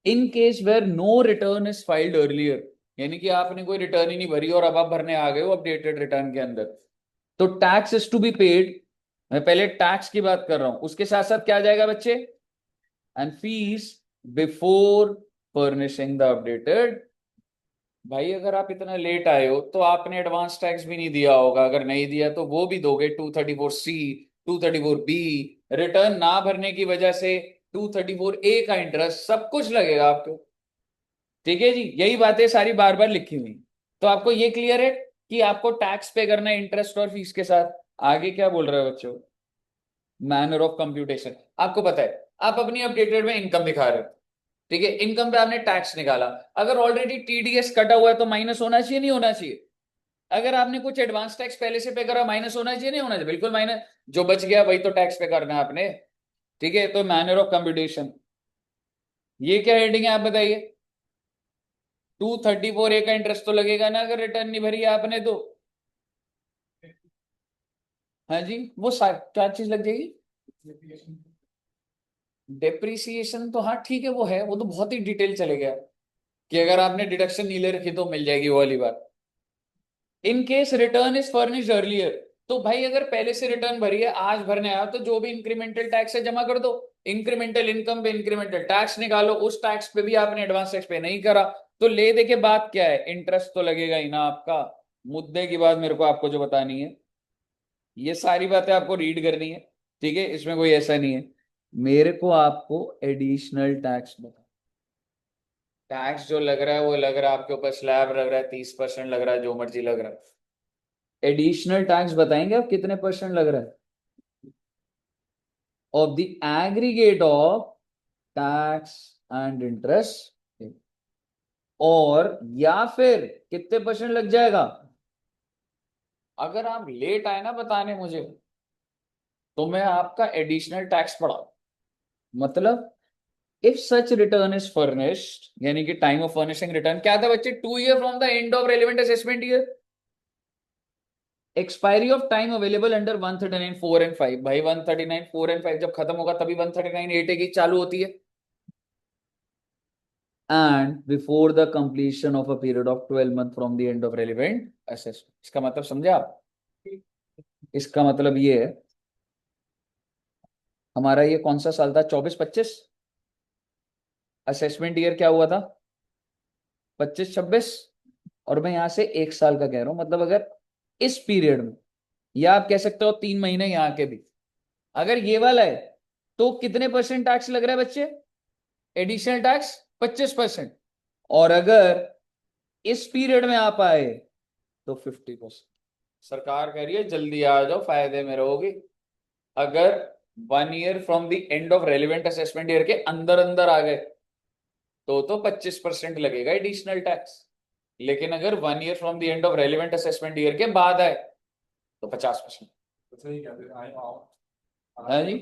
S1: in case where no return is filed earlier, यानी कि आपने कोई रिटर्न ही नहीं भरी और अब आप भरने आ गए हो अपडेटेड रिटर्न के अंदर, तो tax is to be paid. मैं पहले टैक्स की बात कर रहा हूं, उसके साथ साथ क्या आ जाएगा बच्चे? And fees before furnishing the updated. भाई अगर आप इतना लेट आए हो तो आपने एडवांस टैक्स भी नहीं दिया होगा, अगर नहीं दिया तो वो भी दोगे, 234C, 234B। रिटर्न ना भरने की वजह से 234A का इंटरेस्ट, सब कुछ लगेगा आपको। ठीक है जी, यही बातें सारी बार बार लिखी हुई, तो आपको ये क्लियर है कि आपको टैक्स पे करना है इंटरेस्ट और फीस के साथ। आगे क्या बोल रहे हो बच्चों? Manner of computation. आपको पता है, आप अपनी अपडेटेड में इनकम दिखा रहे हो, ठीक है, इनकम पे आपने टैक्स निकाला, अगर ऑलरेडी टीडीएस कटा हुआ है तो माइनस होना चाहिए, नहीं होना चाहिए? अगर आपने कुछ एडवांस टैक्स पहले से पे करा, माइनस होना चाहिए, नहीं होना चाहिए? बिल्कुल माइनस, जो बच गया वही तो टैक्स पे करना है आपने। ठीक है, तो मैनर ऑफ कंप्यूटेशन, ये क्या हेडिंग है आप बताइए? 234A का इंटरेस्ट तो लगेगा ना अगर रिटर्न नहीं भरी है आपने तो? हाँ जी, वो क्या चीज लग जाएगी? डेप्रिसिएशन तो हाँ ठीक है, वो है, वो तो बहुत ही डिटेल चले गया कि अगर आपने डिडक्शन नहीं ले रखी तो मिल जाएगी वो वाली बात। In case return is furnished earlier, तो भाई अगर पहले से रिटर्न भरी है, आज भरने आया, तो जो भी इंक्रीमेंटल टैक्स है जमा कर दो, इंक्रीमेंटल इनकम पे इंक्रीमेंटल टैक्स निकालो, उस टैक्स पे भी आपने एडवांस टैक्स पे नहीं करा, तो ले दे के बात क्या है? इंटरेस्ट तो लगेगा ही ना आपका। मुद्दे की बात मेरे को आपको जो बतानी है, ये सारी बातें आपको रीड करनी है, ठीक है, इसमें कोई ऐसा नहीं है। मेरे को आपको एडिशनल टैक्स बता, टैक्स जो लग रहा है वो लग रहा है आपके ऊपर, स्लैब लग रहा है 30% लग रहा है, जो मर्जी लग रहा है, एडिशनल टैक्स बताएंगे आप कितने परसेंट लग रहा है of the aggregate of tax and interest, और या फिर कितने परसेंट लग जाएगा? अगर आप लेट आए ना बताने मुझे, तो मैं आपका एडिशनल टैक्स पढ़ा, मतलब if such return is furnished, यानी कि टाइम ऑफ फर्निशिंग रिटर्न क्या था बच्चे? 2 year from the end of relevant assessment year, expiry of time available under 139 4 and 5। भाई 139 4 एंड 5 जब खत्म होगा तभी 139 8 की चालू होती है। And before the completion of a period of 12 month from the end of relevant assessment. इसका मतलब समझे आप? इसका मतलब ये है, हमारा ये कौन सा साल था? 24-25। असेसमेंट ईयर क्या हुआ था? 25-26। और मैं यहां से 1 साल का कह रहा हूं, मतलब अगर इस पीरियड में, या आप कह सकते हो 3 महीने यहां के भी, अगर ये वाला है, तो कितने परसेंट टैक्स लग रहा है बच्चे? Additional tax 25%। और अगर इस पीरियड में आप आए तो 50%। सरकार कह रही है जल्दी आ जाओ, फायदे में रहोगे। अगर 1 year from the end of relevant assessment year के अंदर अंदर आ गए तो 25% लगेगा एडिशनल टैक्स, लेकिन अगर 1 year from the end of relevant assessment year के बाद आए तो 50%।
S4: सही क्या आई आओ
S1: हाँ जी,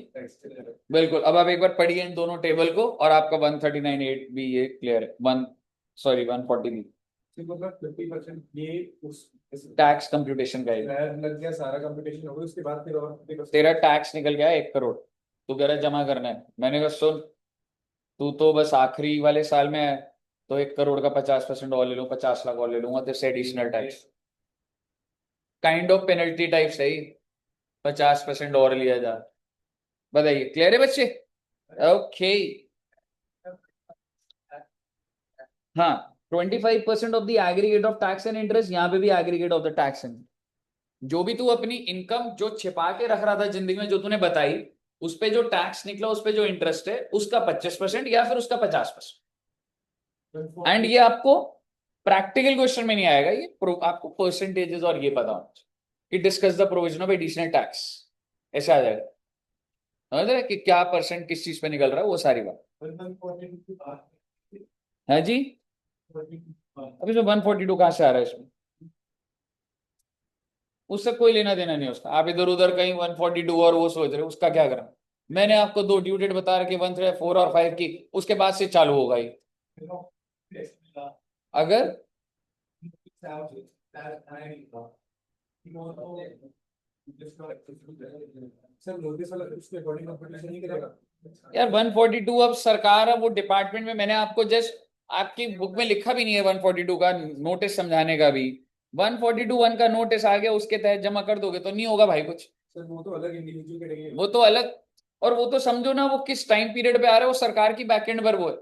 S1: बिल्कुल। अब आप एक बार पढ़िए इन दोनों टेबल को, और आपका 139(8) भी ये क्लियर है, 140 भी
S4: मतलब 50% ये उस
S1: टैक्स कंप्यूटेशन का है।
S4: लग गया, सारा कंप्यूटेशन हो गया, उसके बाद फिर और 50%
S1: तेरा टैक्स निकल गया 1 करोड़, तू कह रहा है जमा करना है, मैंने कहा सुन, तू तो बस आखिरी वाले साल में है, तो 1 करोड़ का 50% और ले लूँ, 50 लाख और ले लूंगा तेरे से additional tax, kind of penalty type सही, 50% और लिया जा। बताइए, क्लियर है बच्चे? ओके। हाँ, 25% of the aggregate of tax and interest, यहाँ पे भी aggregate of the tax and, जो भी तू अपनी इनकम जो छिपा के रख रहा था जिंदगी में, जो तूने बताई, उस पे जो टैक्स निकला, उस पे जो इंटरेस्ट है, उसका 25% या फिर उसका 50%। एंड ये आपको प्रैक्टिकल क्वेश्चन में नहीं आएगा, ये आपको परसेंटेजेस और ये पता होना चाहिए कि discuss the provision of additional tax, ऐसे आ जाएगा। समझ रहे कि क्या परसेंट किस चीज पे निकल रहा है, वो सारी बात है जी। अब इसमें 142 कहां से आ रहा है? इसमें उससे कोई लेना देना नहीं उसका, आप इधर उधर कहीं 142 और वो सोच रहे हो, उसका क्या करना? मैंने आपको 2 ड्यू डेट बता रखी, 1 3 4 और 5 की, उसके बाद से चालू होगा ये। अगर
S4: सर नोटिस वाला उसके अकॉर्डिंग कंप्यूटेशन नहीं करेगा
S1: यार 142 अब सरकार है, वो डिपार्टमेंट में, मैंने आपको जस्ट आपकी बुक में लिखा भी नहीं है 142 का नोटिस समझाने का भी। 142(1) का नोटिस आ गया, उसके तहत जमा कर दोगे तो नहीं होगा भाई कुछ,
S4: सर, वो तो अलग इंडिविजुअल कैटेगरी
S1: वो तो अलग। और वो तो समझो ना, वो किस टाइम पीरियड पे आ रहा है, वो सरकार की बैकएंड पर वो है।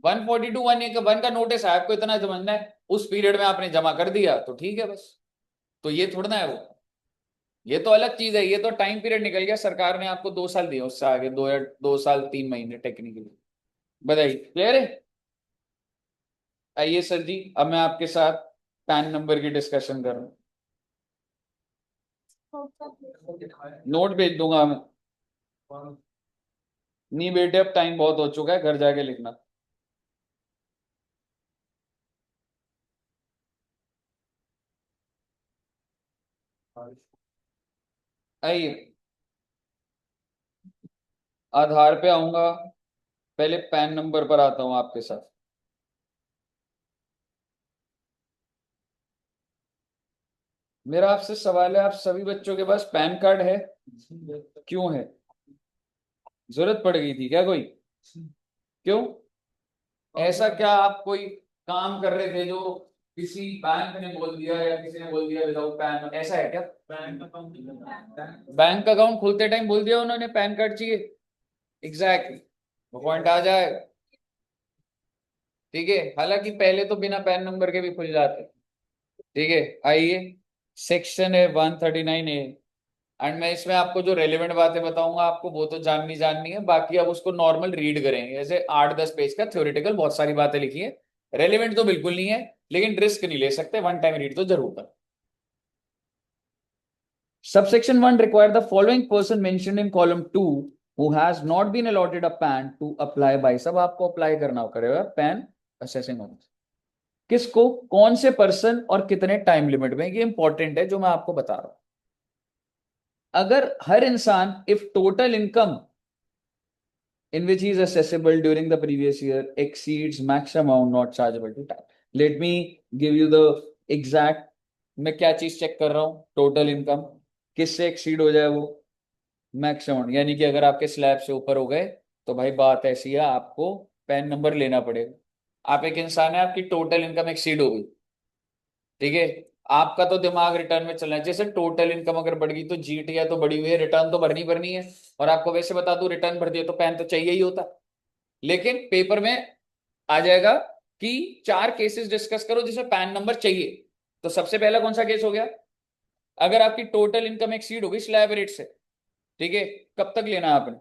S1: 142(1) का नोटिस है, आपको इतना समझना है, उस पीरियड में आपने जमा कर दिया तो ठीक है बस। तो ये थोड़ा ना है वो, ये तो अलग चीज है, ये तो टाइम पीरियड निकल गया, सरकार ने आपको 2 साल दिए, उससे आगे 2 साल 3 महीने टेक्निकली। बताइए, क्लियर है? आइए सर जी, अब मैं आपके साथ पैन नंबर की डिस्कशन कर रहा हूँ, नोट भेज दूंगा मैं। नहीं बेटे, अब टाइम बहुत हो चुका है, घर जाके लिखना। आइए आधार पे आऊंगा, पहले पैन नंबर पर आता हूं आपके साथ। मेरा आपसे सवाल है, आप सभी बच्चों के पास पैन कार्ड है? क्यों है? जरूरत पड़ गई थी क्या कोई? क्यों? ऐसा क्या आप कोई काम कर रहे थे जो किसी बैंक ने बोल दिया या किसी ने बोल दिया विदाउट पैन, ऐसा है क्या?
S2: बैंक अकाउंट
S1: बैंक अकाउंट खोलते टाइम बोल दिया उन्होंने पैन कार्ड चाहिए? एग्जैक्टली, वो पॉइंट आ जाए। ठीक है, हालांकि पहले तो बिना पैन नंबर के भी खुल जाते। ठीक है, आइए सेक्शन है 139A, एंड मैं इसमें आपको जो रेलेवेंट बातें बताऊंगा आपको वो तो जाननी जाननी है, बाकी अब उसको नॉर्मल रीड करेंगे। ऐसे 8-10 पेज का थ्योरेटिकल बहुत सारी बातें लिखी है, रेलेवेंट तो बिल्कुल नहीं है, लेकिन रिस्क नहीं ले सकते, वन टाइम रीड तो जरूर कर। Subsection 1 require the following person mentioned in column 2 who has not been allotted a PAN to apply by। सब आपको अप्लाई करना करेगा पैन असेसिंग ऑफिस। किसको, कौन से पर्सन और कितने टाइम लिमिट में, ये इंपॉर्टेंट है जो मैं आपको बता रहा हूं। अगर हर इंसान, if total income in which he is assessable during the previous year exceeds max amount not chargeable to tax। Let me give you the exact, मैं क्या चीज चेक कर रहा हूं, टोटल इनकम किससे एक्सीड हो जाए वो मैक्स अमाउंट, यानी कि अगर आपके स्लैब से ऊपर हो गए तो भाई बात ऐसी है, आपको पैन नंबर लेना पड़ेगा। आप एक इंसान है, आपकी टोटल इनकम एक्सीड हो गई, ठीक है, आपका तो दिमाग रिटर्न में चलना है। जैसे टोटल इनकम अगर बढ़ गई तो जीटीआर तो बढ़ी हुई है, रिटर्न तो भरनी भरनी है। और आपको वैसे बता दूं, रिटर्न भर दिया तो पैन तो चाहिए ही होता, लेकिन पेपर में आ जाएगा कि 4 केसेस डिस्कस करो जिसमें पैन नंबर चाहिए। तो सबसे पहला कौन सा केस हो गया, अगर आपकी टोटल इनकम एक्सीड हो गई स्लैब रेट से, ठीक है, कब तक लेना है आपने?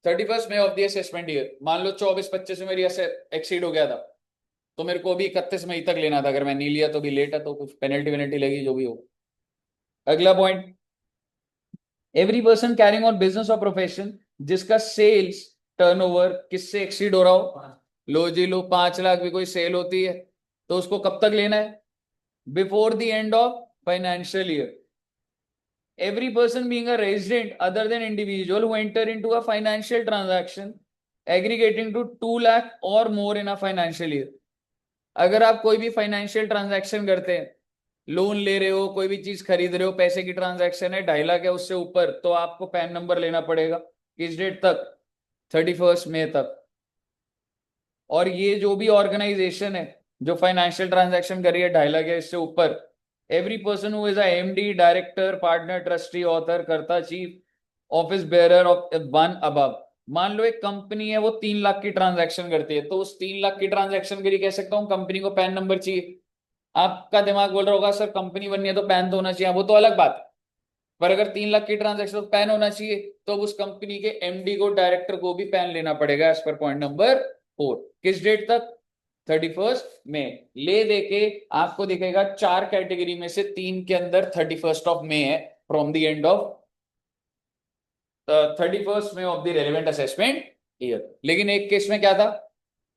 S1: 31 May of the assessment year. मान लो 24-25 में मेरी एक्सीड हो गया था, तो मेरे को भी 31 मई तक लेना था। अगर मैं नहीं लिया तो भी लेट है, तो कुछ पेनल्टी वेनल्टी लगी जो भी हो। अगला point, every person carrying on business और प्रोफेशन जिसका सेल्स टर्नओवर किससे एक्सीड हो रहा हो। लो जी लो, 5 लाख भी कोई सेल होती है तो उसको कब तक लेना है? Before the end of financial year. Every person being a resident other than individual who enter into a financial transaction aggregating to 2 lakh or more in a financial year। अगर आप कोई भी फाइनेंशियल ट्रांजैक्शन करते हैं, लोन ले रहे हो, कोई भी चीज खरीद रहे हो, पैसे की ट्रांजैक्शन है, 2.5 लाख है उससे ऊपर, तो आपको पैन नंबर लेना पड़ेगा। किस डेट तक? 31 मई तक। और ये जो भी ऑर्गेनाइजेशन है जो फाइनेंशियल ट्रांजैक्शन कर रही है 2.5 लाख है इससे ऊपर, every person who is a MD, director, partner, trustee, author, karta, chief office bearer of one above. मान लो एक कंपनी है वो 3 लाख की ट्रांजैक्शन करती है, तो उस 3 लाख की ट्रांजैक्शन के लिए कह सकता हूं कंपनी को पैन नंबर चाहिए। आपका दिमाग बोल रहा होगा सर कंपनी बननी है तो पैन तो होना चाहिए, वो तो अलग बात है, पर अगर 3 लाख की ट्रांजैक्शन पैन होना चाहिए तो उस कंपनी के एमडी को, डायरेक्टर को भी पैन लेना पड़ेगा एज पर पॉइंट नंबर 4। किस डेट तक? 31 मई। ले देके आपको दिखेगा 4 कैटेगरी में से 3 के अंदर 31 मई है, from the end of 31 May of the relevant assessment year. लेकिन एक केस में क्या था,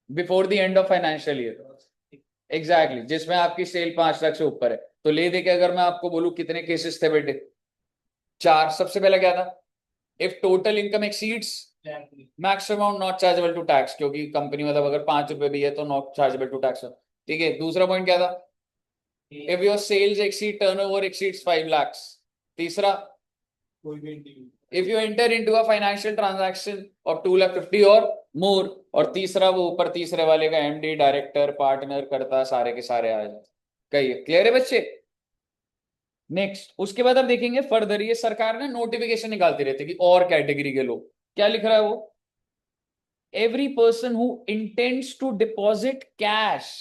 S1: before the end of financial year. Exactly, जिसमें आपकी सेल 5 लाख से ऊपर है। तो ले देके अगर मैं आपको बोलूं कितने केसेस थे बेटे? 4। सबसे पहला क्या था, if total income exceeds max amount not chargeable to tax, क्योंकि कंपनी मतलब अगर 5 रुपए भी है तो नॉट चार्जेबल टू टैक्स। ठीक है, दूसरा पॉइंट क्या था, if your sales exceed turnover exceeds 5 lakh. तीसरा,
S2: कोई भी
S1: if you enter into a financial transaction of 2,50,000 और मोर। और तीसरा, वो ऊपर तीसरे वाले का एमडी, डायरेक्टर, पार्टनर, करता, सारे के सारे आ जाए। कहिए क्लियर है बच्चे? नेक्स्ट, उसके बाद आप देखेंगे फर्दर, ये सरकार ने नोटिफिकेशन निकालती रहती है कि और कैटेगरी के लोग, क्या लिख रहा है वो, every person who intends to deposit cash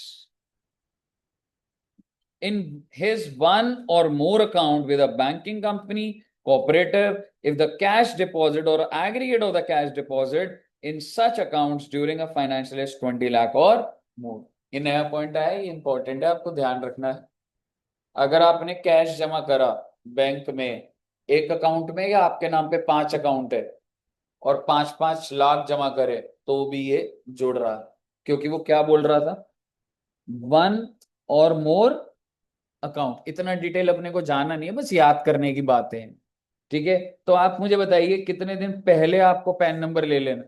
S1: in his one or more account with a banking company, cooperative, if the cash deposit or aggregate of the cash deposit in such accounts during a financial year is 20 lakh or more। ये नया पॉइंट है, ये इंपॉर्टेंट है, आपको ध्यान रखना है। अगर आपने कैश जमा करा बैंक में एक अकाउंट में, या आपके नाम पे 5 अकाउंट है और 5-5 लाख जमा करे, तो भी ये जुड़ रहा है, क्योंकि वो क्या बोल रहा था, 1 or more अकाउंट, इतना डिटेल अपने को जाना नहीं है, बस याद करने की बातें हैं। ठीक है, तो आप मुझे बताइए कितने दिन पहले आपको पैन नंबर ले लेना?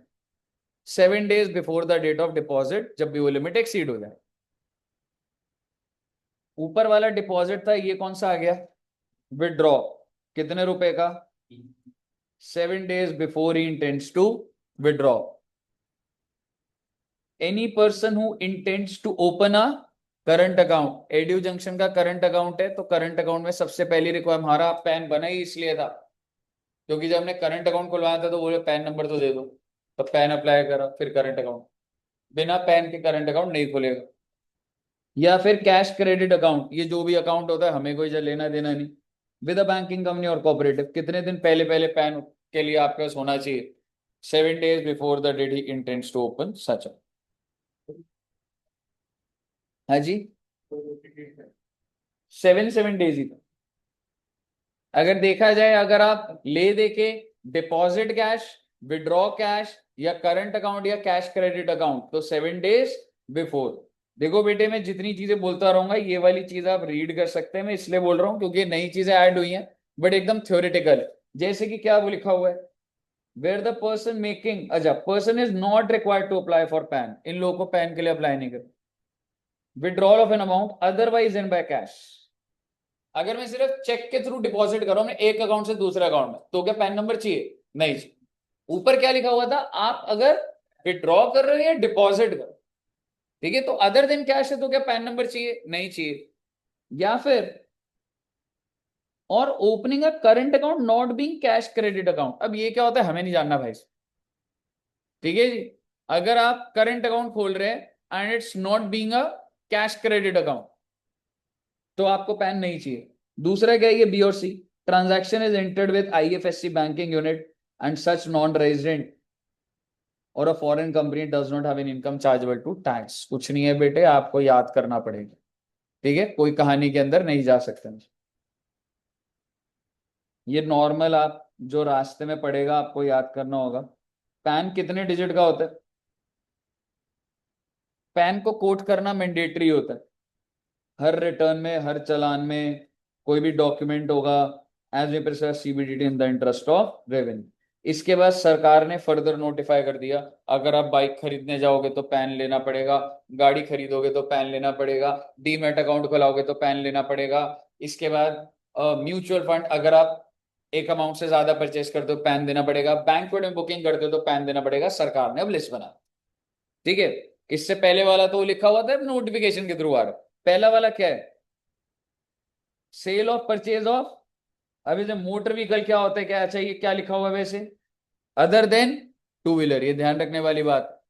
S1: 7 days before the date of deposit, जब भी वो लिमिट एक्सीड हो जाए। ऊपर वाला डिपॉजिट था, ये कौन सा आ गया? विड्रॉ। कितने रुपए का? 7 days before he intends to withdraw. Any person who intends to open a current account, Edu Junction का करंट अकाउंट है, तो करंट अकाउंट में सबसे पहली रिक्वायरमेंट, हमारा पैन बना ही इसलिए था क्योंकि जब हमने करंट अकाउंट खुलवाया था तो बोले पैन नंबर तो दे दो, तो पैन अप्लाई करा, फिर करंट अकाउंट। बिना पैन के करंट अकाउंट नहीं खुलेगा। या फिर कैश क्रेडिट अकाउंट, ये जो भी अकाउंट होता है हमें कोई लेना देना नहीं, विद अ बैंकिंग कंपनी और कोऑपरेटिव। कितने दिन पहले पहले पैन के लिए आपके पास होना चाहिए? 7 days before the date he intends to open such. हाँ जी, 7 days ही था। अगर देखा जाए, अगर आप ले दे के डिपॉजिट कैश, विड्रॉ कैश, या करंट अकाउंट या कैश क्रेडिट अकाउंट, तो 7 days बिफोर। देखो बेटे, मैं जितनी चीजें बोलता रहूंगा ये वाली चीज आप रीड कर सकते हैं, मैं इसलिए बोल रहा हूँ क्योंकि नई चीजें ऐड हुई हैं, बट एकदम थ्योरेटिकल है। जैसे कि क्या वो लिखा हुआ है, वेयर द पर्सन मेकिंग, अच्छा, person is not required to apply for PAN, इन लोगों को पैन के लिए अप्लाई नहीं कर। Withdrawal of an amount otherwise in by cash, अगर मैं सिर्फ चेक के थ्रू डिपॉजिट कर रहा हूं एक अकाउंट से दूसरे अकाउंट में, तो क्या पैन नंबर चाहिए? नहीं चाहिए। ऊपर क्या लिखा हुआ था, आप अगर विड्रॉ कर रहे हो या डिपॉजिट कर, ठीक है, तो अदर देन कैश है तो क्या पैन नंबर चाहिए? नहीं चाहिए। या फिर और opening a current account not being cash credit account, अब ये क्या होता है हमें नहीं जानना भाई। ठीक है जी, अगर आप करंट अकाउंट खोल रहे हैं and it's not being a cash credit account, तो आपको पैन नहीं चाहिए। दूसरा क्या है, ये बी और C, transaction is entered with IFSC banking unit and such non resident और a foreign company does not have an income chargeable to tax. कुछ नहीं है बेटे, आपको याद करना पड़ेगा। ठीक है, कोई कहानी के अंदर नहीं जा सकते। ये नॉर्मल आप जो रास्ते में पड़ेगा आपको याद करना होगा। पैन कितने डिजिट का होता है? पैन को कोट करना मैंडेटरी होता है हर रिटर्न में, हर चालान में, कोई भी डॉक्यूमेंट होगा, as we precise CBDT in the interest of revenue. इसके बाद सरकार ने फर्दर नोटिफाई कर दिया, अगर आप बाइक खरीदने जाओगे तो पैन लेना पड़ेगा, गाड़ी खरीदोगे तो पैन लेना पड़ेगा, डीमैट अकाउंट खोलाओगे तो पैन लेना पड़ेगा। इसके बाद म्यूचुअल फंड, अगर आप एक अमाउंट से ज्यादा परचेस करते हो पैन देना पड़ेगा, बैंकवेट में बुकिंग करते हो तो पैन देना पड़ेगा। सरकार ने अब लिस्ट बना, ठीक है। इससे पहले वाला तो लिखा हुआ था नोटिफिकेशन के थ्रू आ रहा। पहला वाला क्या है, सेल ऑफ परचेज ऑफ, अभी जो मोटर व्हीकल क्या होता है, क्या चाहिए, क्या लिखा हुआ है वैसे, अदर देन टू व्हीलर, ये ध्यान रखने वाली बात।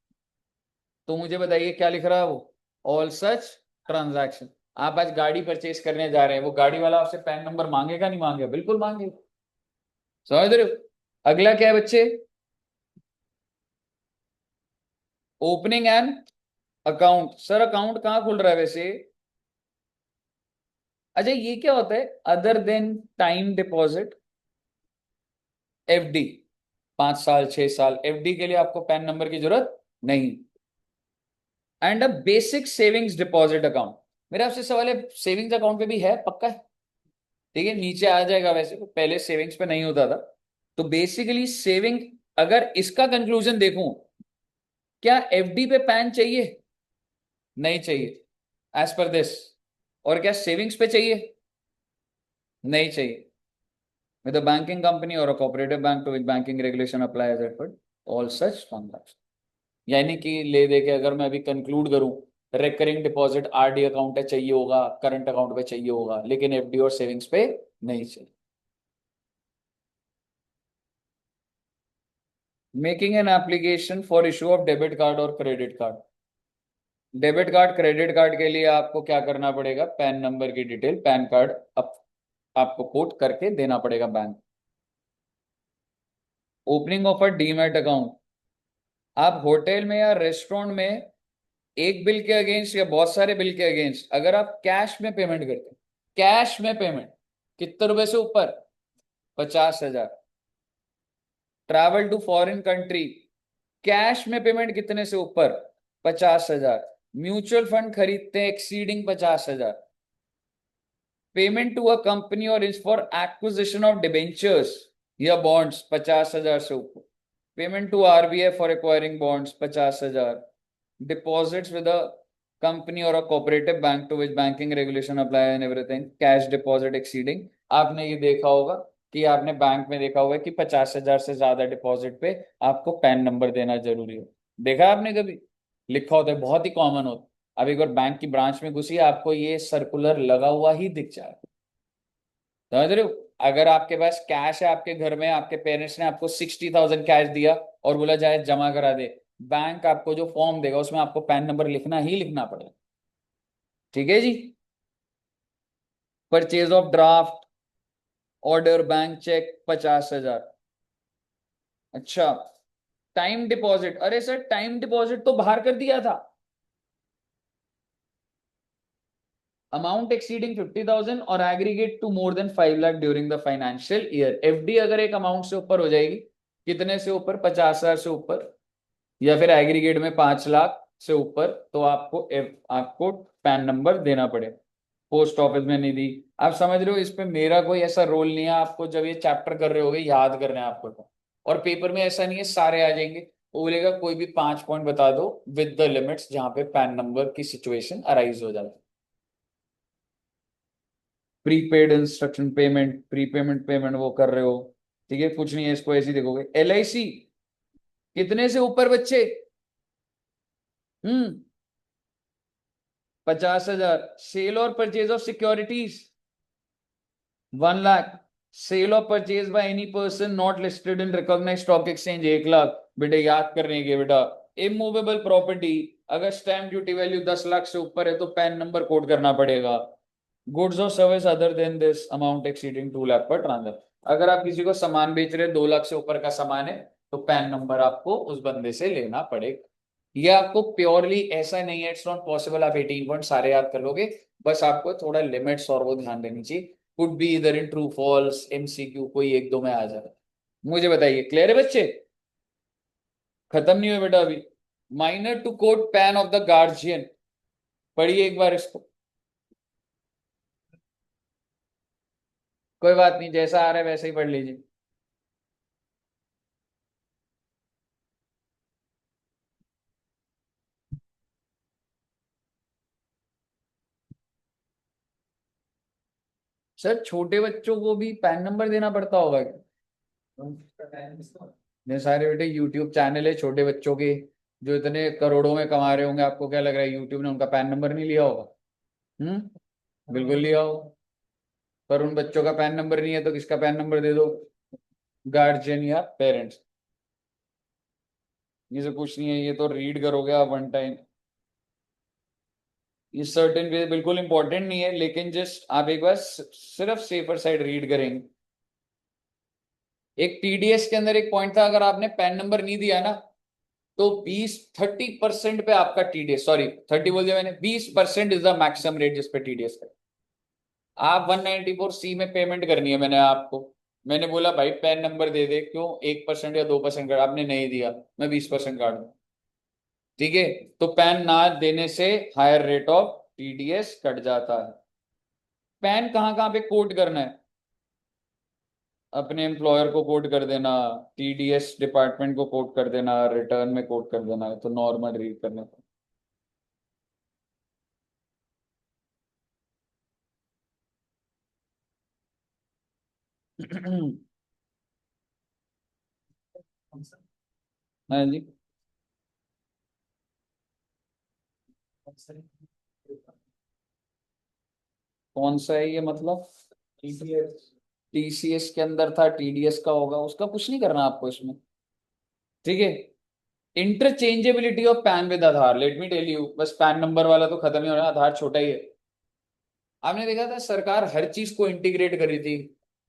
S1: तो मुझे बताइए क्या लिख रहा है वो, ऑल सच ट्रांजैक्शन। आप आज गाड़ी परचेज करने जा रहे हैं, वो गाड़ी वाला आपसे पैन नंबर मांगेगा नहीं मांगेगा? बिल्कुल मांगेगा, समझ रहे हो। अगला क्या है बच्चे, opening an account. Sir account कहां खुल रहा है वैसे? अच्छा, ये क्या होता है, other than time deposit, FD, 5 साल 6 साल, एफडी के लिए आपको पैन नंबर की जरूरत नहीं। And a basic savings deposit account, मेरा आपसे सवाल है, सेविंग्स अकाउंट पे भी है पक्का है? ठीक है, नीचे आ जाएगा, वैसे तो पहले सेविंग्स पे नहीं होता था। तो बेसिकली सेविंग, अगर इसका कंक्लूजन देखूं, क्या एफडी पे पैन चाहिए? नहीं चाहिए एज पर दिस। और क्या सेविंग्स पे चाहिए? नहीं चाहिए। with a banking company or a cooperative bank to which banking regulation applies as per all such transactions। यानी कि ले दे के अगर मैं अभी कंक्लूड करूं, रिकरिंग डिपॉजिट आरडी अकाउंट पे चाहिए होगा, करंट अकाउंट पे चाहिए होगा, लेकिन एफडी और सेविंग्स पे नहीं चाहिए। Making an application for issue of debit card or credit card. Debit card credit card के लिए आपको क्या करना पड़ेगा, पैन नंबर की डिटेल, पैन कार्ड आपको कोट करके देना पड़ेगा bank. Opening of a demat account, आप होटल में या रेस्टोरेंट में एक बिल के अगेंस्ट या बहुत सारे बिल के अगेंस्ट अगर आप कैश में पेमेंट करते हैं, कैश में पेमेंट कितने रुपए से ऊपर, 50,000। Travel to foreign country, cash में पेमेंट कितने से ऊपर, 50,000। म्यूचुअल फंड खरीदते हैं exceeding 50,000। Payment to a company or is for acquisition of debentures या बॉन्ड्स 50,000 से ऊपर, payment to RBI for acquiring bonds 50,000, deposits with a company or a cooperative bank to which banking regulation apply and everything, cash deposit exceeding. आपने ये देखा होगा कि आपने बैंक में देखा होगा कि 50,000 से ज्यादा डिपॉजिट पे आपको पैन नंबर देना जरूरी है। देखा आपने कभी? लिखा होता है, बहुत ही कॉमन होता है। अब एक बार बैंक की ब्रांच में घुसी, आपको ये सर्कुलर लगा हुआ ही दिख जाए। समझ रहे हो? अगर आपके पास कैश है आपके घर में, आपके पेरेंट्स ने आपको 60,000 कैश दिया और बोला जाए जमा करा दे, बैंक आपको जो फॉर्म देगा उसमें आपको पैन नंबर लिखना ही लिखना पड़ेगा। ठीक है जी। Purchase of draft, order, bank cheque 50,000। अच्छा, टाइम डिपॉजिट, अरे सर टाइम डिपॉजिट तो बाहर कर दिया था। Amount exceeding 50,000 or aggregate to more than 5 lakh during the financial year. FD अगर एक अमाउंट से ऊपर हो जाएगी, कितने से ऊपर? 50,000 से ऊपर, या फिर एग्रीगेट में 5 लाख से ऊपर, तो आपको पैन नंबर देना पड़ेगा। पोस्ट ऑफिस में नहीं दी, आप समझ रहे हो? इस पे मेरा कोई ऐसा रोल नहीं है। आपको जब ये चैप्टर कर रहे होगे याद करना है आपको तो। और पेपर में ऐसा नहीं है सारे आ जाएंगे, वो बोलेगा कोई भी 5 पॉइंट बता दो विद द लिमिट्स जहां पे पैन नंबर की सिचुएशन अराइज हो जाती है। Prepaid instruction payment, prepayment payment वो कर रहे हो, ठीक है, कुछ नहीं है, इसको ऐसे ही देखोगे। LIC कितने से ऊपर बच्चे? 50,000। Sale or purchase of securities 1 lakh. Sale or purchase by any person not listed in recognised stock exchange 1 lakh. बेटे याद करने के बेटा। इमूवेबल प्रॉपर्टी, अगर स्टैम्प ड्यूटी वैल्यू 10 लाख से ऊपर है तो पैन नंबर कोड करना पड़ेगा। गुड्स और service other than this amount exceeding 2 lakh पर ट्रांजैक्शन, अगर आप किसी को सामान बेच रहे हैं 2 लाख से ऊपर का सामान है तो पैन नंबर आपको उस बंदे से लेना पड़ेगा। ये आपको प्योरली ऐसा नहीं है, इट्स नॉट पॉसिबल आप 18 पॉइंट सारे याद कर लोगे, बस आपको थोड़ा लिमिट्स और वो ध्यान देनी चाहिए। कुड बी इधर इन ट्रू फॉल्स MCQ कोई एक दो में आ जाए। मुझे बताइए, क्लियर है बच्चे? खत्म नहीं हुए बेटा अभी। Minor to quote PAN of the guardian, पढ़िए एक बार इसको। कोई बात नहीं, जैसा आ रहा है वैसे ही पढ़ लीजिए। सर छोटे बच्चों को भी पैन नंबर देना पड़ता होगा क्या? ये सारे बेटे यूट्यूब चैनल है छोटे बच्चों के, जो इतने करोड़ों में कमा रहे होंगे, आपको क्या लग रहा है यूट्यूब ने उनका पैन नंबर नहीं लिया होगा? बिल्कुल लिया होगा। पर उन बच्चों का पैन नंबर नहीं है तो किसका पैन नंबर दे दो? गार्जियन या पेरेंट्स। ये सब कुछ नहीं है, ये तो रीड करोगे आप 1 टाइम। ये सर्टेन वे बिल्कुल इंपॉर्टेंट नहीं है, लेकिन जस्ट आप एक बार सिर्फ सेफर साइड रीड करेंगे। एक TDS के अंदर एक पॉइंट था, अगर आपने पैन नंबर नहीं दिया ना तो 30% पे आपका TDS, सॉरी 30 बोल दिया मैंने, 20% इज द मैक्सिमम रेट जिसपे TDS है। आप 194C में पेमेंट करनी है, मैंने बोला भाई पैन नंबर दे दे, क्यों 1% या 2% काट, आपने नहीं दिया, मैं 20% काट दूं। ठीक है, तो पैन ना देने से higher rate of TDS cut जाता है। पैन कहाँ कहाँ पे कोड करना है? अपने एम्प्लॉयर को कोड कर देना, TDS डिपार्टमेंट को कोड कर देना, रिटर्न में कोड कर देना है, तो नॉर्मल रीड करने को। हाँ जी, कौन सा है ये मतलब? TCS के अंदर था, TDS का होगा, उसका कुछ नहीं करना आपको इसमें। ठीक है, interchangeability of PAN with Aadhaar, let me tell you, बस पैन नंबर वाला तो खत्म ही हो रहा है, आधार छोटा ही है। आपने देखा था सरकार हर चीज को इंटीग्रेट कर रही थी,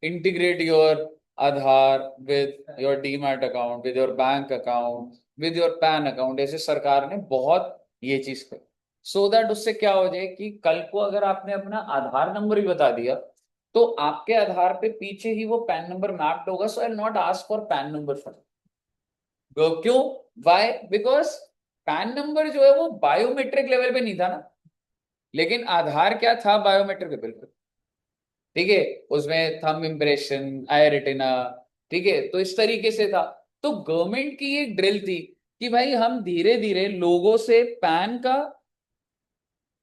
S1: integrate your Aadhaar with your demat account, with your bank account, with your pan account, ऐसे सरकार ने बहुत ये चीज करी, सो दैट उससे क्या हो जाए कि कल को अगर आपने अपना आधार नंबर भी बता दिया तो आपके आधार पे पीछे ही वो पैन नंबर मैप्ड होगा, so I not ask for PAN number for. क्यों? वाई? बिकॉज पैन नंबर जो है वो बायोमेट्रिक लेवल पे नहीं था ना, लेकिन आधार क्या था? बायोमेट्रिक लेवल पे। ठीक है, उसमें थंब इम्प्रेशन, आई रेटिना, ठीक है, तो इस तरीके से था। तो गवर्नमेंट की ये ड्रिल थी कि भाई हम धीरे धीरे लोगों से पैन का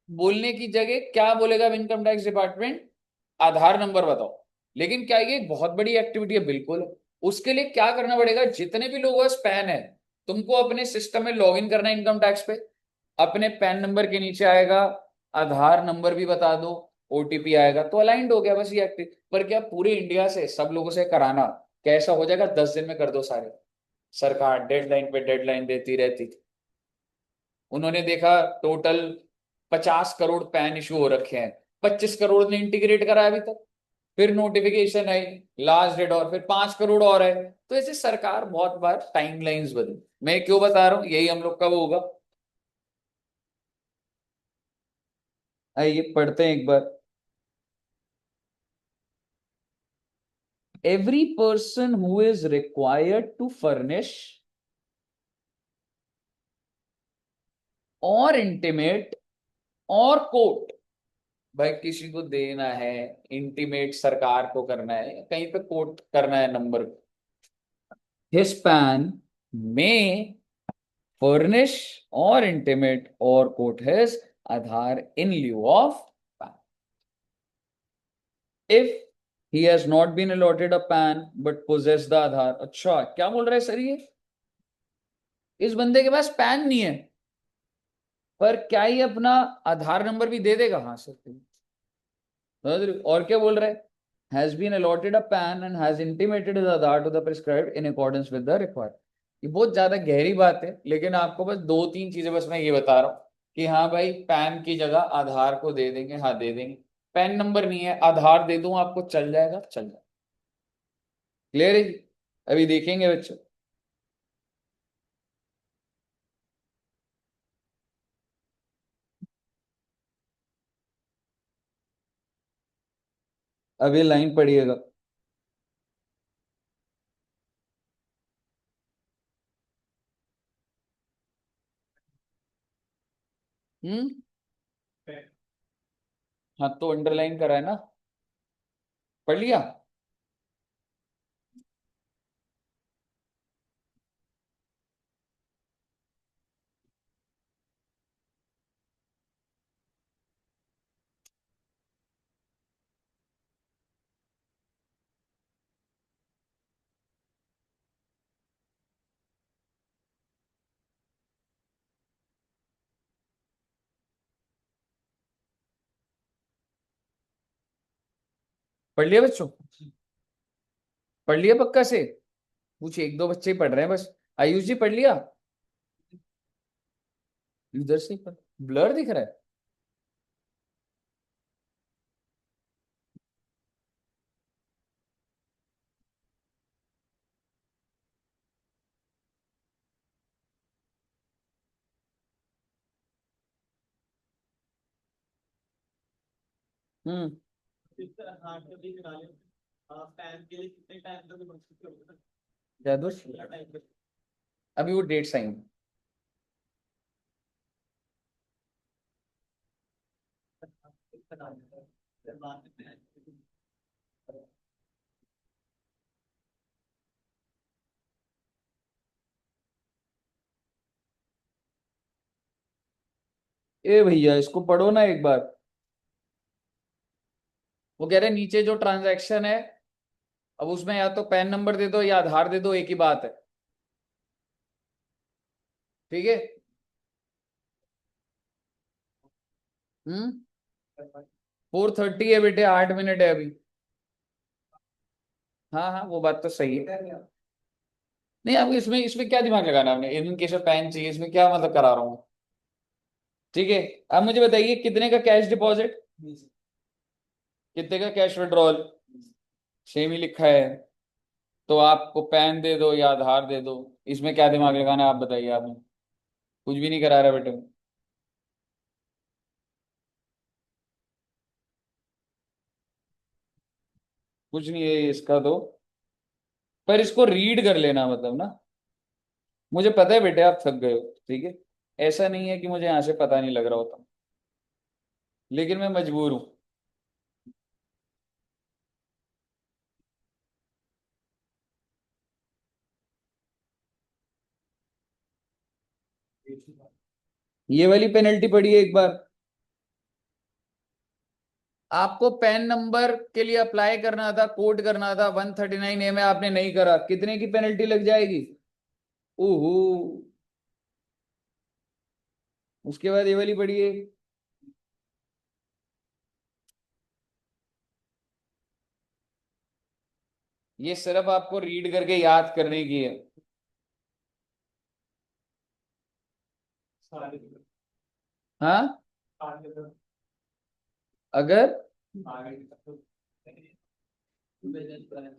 S1: बोलने की जगह क्या बोलेगा इनकम टैक्स डिपार्टमेंट, आधार नंबर बताओ। लेकिन क्या ये एक बहुत बड़ी एक्टिविटी है? बिल्कुल। उसके लिए क्या करना पड़ेगा, जितने भी लोगों का पैन है, तुमको अपने सिस्टम में लॉग इन करना है इनकम टैक्स पे, अपने पैन नंबर के नीचे आएगा आधार नंबर भी बता दो, ओटीपी आएगा, तो अलाइंड हो गया बस ये एक्टिव। पर क्या पूरे इंडिया से सब लोगों से कराना कैसा हो जाएगा? 10 दिन में कर दो सारे। सरकार डेडलाइन पे डेडलाइन देती रहती। उन्होंने देखा टोटल 50 करोड़ पैन इशू हो रखे हैं, 25 करोड़ ने इंटीग्रेट करा अभी तक, फिर नोटिफिकेशन आई लास्ट डेट, और फिर 5 करोड़ और है। तो ऐसे सरकार बहुत बार टाइमलाइंस बदली। मैं क्यों बता रहा हूं, यही हम लोग का वो होगा। आइए पढ़ते हैं एक बार। Every person who is required to furnish or intimate or quote, भाई किसी को देना है, इंटीमेट सरकार को करना है, कहीं पे कोट करना है नंबर, हिज पैन में furnish or intimate or quote his Aadhaar in lieu of PAN. If he has not been allotted a PAN but possess the Aadhaar, अच्छा क्या बोल रहे हैं सर ये, इस बंदे के पास पैन नहीं है पर क्या ये अपना आधार नंबर भी दे देगा? हाँ सर। और क्या बोल रहे हैं, has been allotted a PAN and has intimated his Aadhaar to the prescribed in accordance with the required। ये बहुत ज्यादा गहरी बात है, लेकिन आपको बस दो तीन चीजें बस मैं ये बता रहा हूँ कि हाँ भाई पैन की जगह आधार को दे देंगे, हाँ दे देंगे। पैन नंबर नहीं है, आधार दे दूं आपको, चल जाएगा, चल जाएगा। क्लियर है जी? अभी देखेंगे बच्चों। अब ये लाइन पढ़िएगा। हम्म, हाँ तो अंडरलाइन करा है ना, पढ़ लिया। पढ़ लिया बच्चों, पढ़ लिया पक्का से? कुछ एक दो बच्चे ही पढ़ रहे हैं बस। आयुष जी पढ़ लिया? इधर से पढ़, ब्लर दिख रहा है। हम्म,
S2: हार्ट का भी करा ले। पैन के लिए कितने टाइम तक बन सकते हो?
S1: जादूश
S2: कितना टाइम तक?
S1: अभी वो डेट साइन।
S2: कितना टाइम तक? फिर बाद में
S1: ए भैया इसको पढ़ो ना एक बार। वो कह रहे हैं नीचे जो ट्रांजैक्शन है, अब उसमें या तो पैन नंबर दे दो या आधार दे दो, एक ही बात है। ठीक है। 4:30 है बेटे, 8 मिनट है अभी। हाँ हाँ वो बात तो सही है। नहीं आपको इसमें इसमें क्या दिमाग लगाना, आपने इन केस में पैन चाहिए, इसमें क्या मतलब करा रहा हूँ। ठीक है। अब मुझे बताइए कितने का कैश डिपॉजिट, कितने का कैश विड्रॉल, सेम ही लिखा है। तो आपको पैन दे दो या आधार दे दो, इसमें क्या दिमाग लगाना है आप बताइए। आपने कुछ भी नहीं करा रहा बेटे। कुछ नहीं है इसका तो, पर इसको रीड कर लेना मतलब ना। मुझे पता है बेटे आप थक गए हो, ठीक है, ऐसा नहीं है कि मुझे यहाँ से पता नहीं लग रहा होता, लेकिन मैं मजबूर हूँ। ये वाली पेनल्टी पड़ी है एक बार। आपको पैन नंबर के लिए अप्लाई करना था, कोड करना था 139A में, आपने नहीं करा, कितने की पेनल्टी लग जाएगी? ओहो। उसके बाद ये वाली पड़ी है। ये सिर्फ आपको रीड करके याद करने की है। हाँ, अगर,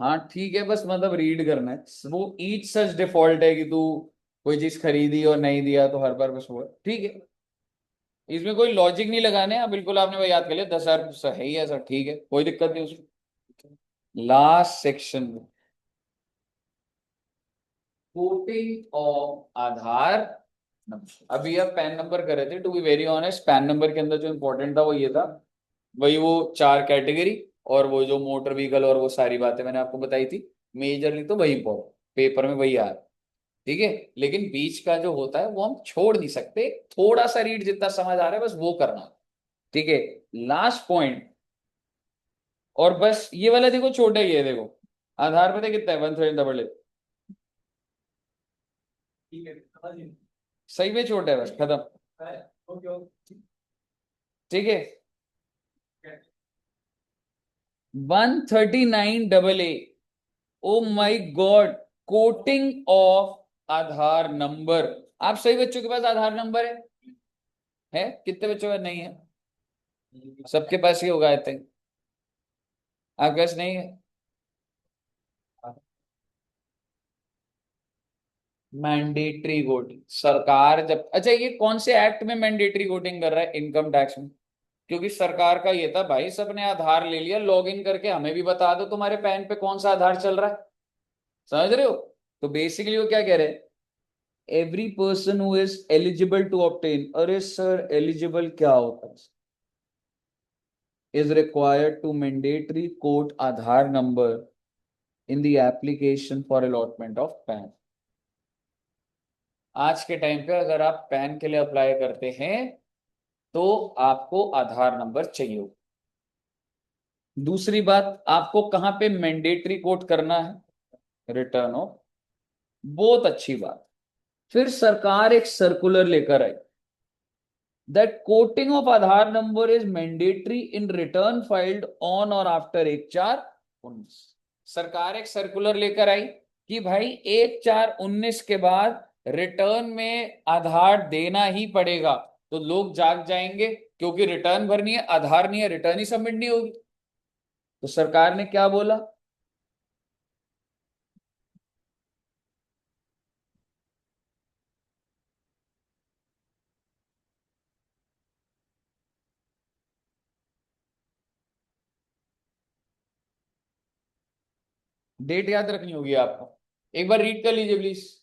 S1: हाँ ठीक है, बस मतलब रीड करना है वो। ईच सच डिफॉल्ट है कि तू कोई चीज खरीदी और नहीं दिया तो हर बार बस वो है। ठीक है, इसमें कोई लॉजिक नहीं लगाने हैं, बिल्कुल आपने वो याद कर लिया, 10,000 है ही ऐसा, ठीक है, कोई दिक्कत नहीं उसमें। Last section, quoting of Aadhaar number. अभी आप पैन नंबर कर रहे थे, to be very honest PAN number के अंदर जो इंपॉर्टेंट था वो ये था, वही वो 4 कैटेगरी और वो जो मोटर व्हीकल और वो सारी बातें मैंने आपको बताई थी, मेजरली तो वही इंपॉर्टेंट, पेपर में वही आ रहा है। ठीक है, लेकिन बीच का जो होता है वो हम छोड़ नहीं सकते, थोड़ा सा रीड जितना समझ आ रहा है बस वो करना। ठीक है, लास्ट पॉइंट, और बस ये वाला देखो छोटा ही है, देखो आधार पता है कितना है, 138।
S2: ठीक है, समझ गए।
S1: सही में छोटा है, बस खत्म।
S2: Okay okay.
S1: ठीक है, 139AA, oh my God, quoting of Aadhaar number. आप सही बच्चों के पास आधार नंबर है कितने बच्चों का नहीं है? सबके पास ही होगा आई थिंक, आपके पास नहीं है? मैंडेटरी वोटिंग सरकार जब, अच्छा ये कौन से एक्ट में मैंडेटरी वोटिंग कर रहा है? इनकम टैक्स में। क्योंकि सरकार का ये था भाई, सबने आधार ले लिया, लॉग इन करके हमें भी बता दो तुम्हारे पैन पे कौन सा आधार चल रहा है। समझ रहे हो? तो बेसिकली वो क्या कह रहे हैं, every person who is eligible to obtain, अरे सर एलिजिबल क्या होता है, is required to mandatory quote Aadhaar number in the application for allotment of PAN. आज के टाइम पे अगर आप पैन के लिए अप्लाई करते हैं तो आपको आधार नंबर चाहिए होगा। दूसरी बात, आपको कहां पे मैंडेटरी कोट करना है? Return of. बहुत अच्छी बात। फिर सरकार एक सर्कुलर लेकर आई, that quoting of Aadhaar number is mandatory in return filed on or after 1/4/19। सरकार एक सर्कुलर लेकर आई कि भाई 1/4/19 के बाद रिटर्न में आधार देना ही पड़ेगा। तो लोग जाग जाएंगे, क्योंकि रिटर्न भरनी है, आधार नहीं है, रिटर्न ही सबमिट नहीं होगी। तो सरकार ने क्या बोला, डेट याद रखनी होगी आपको, एक बार रीड कर लीजिए प्लीज,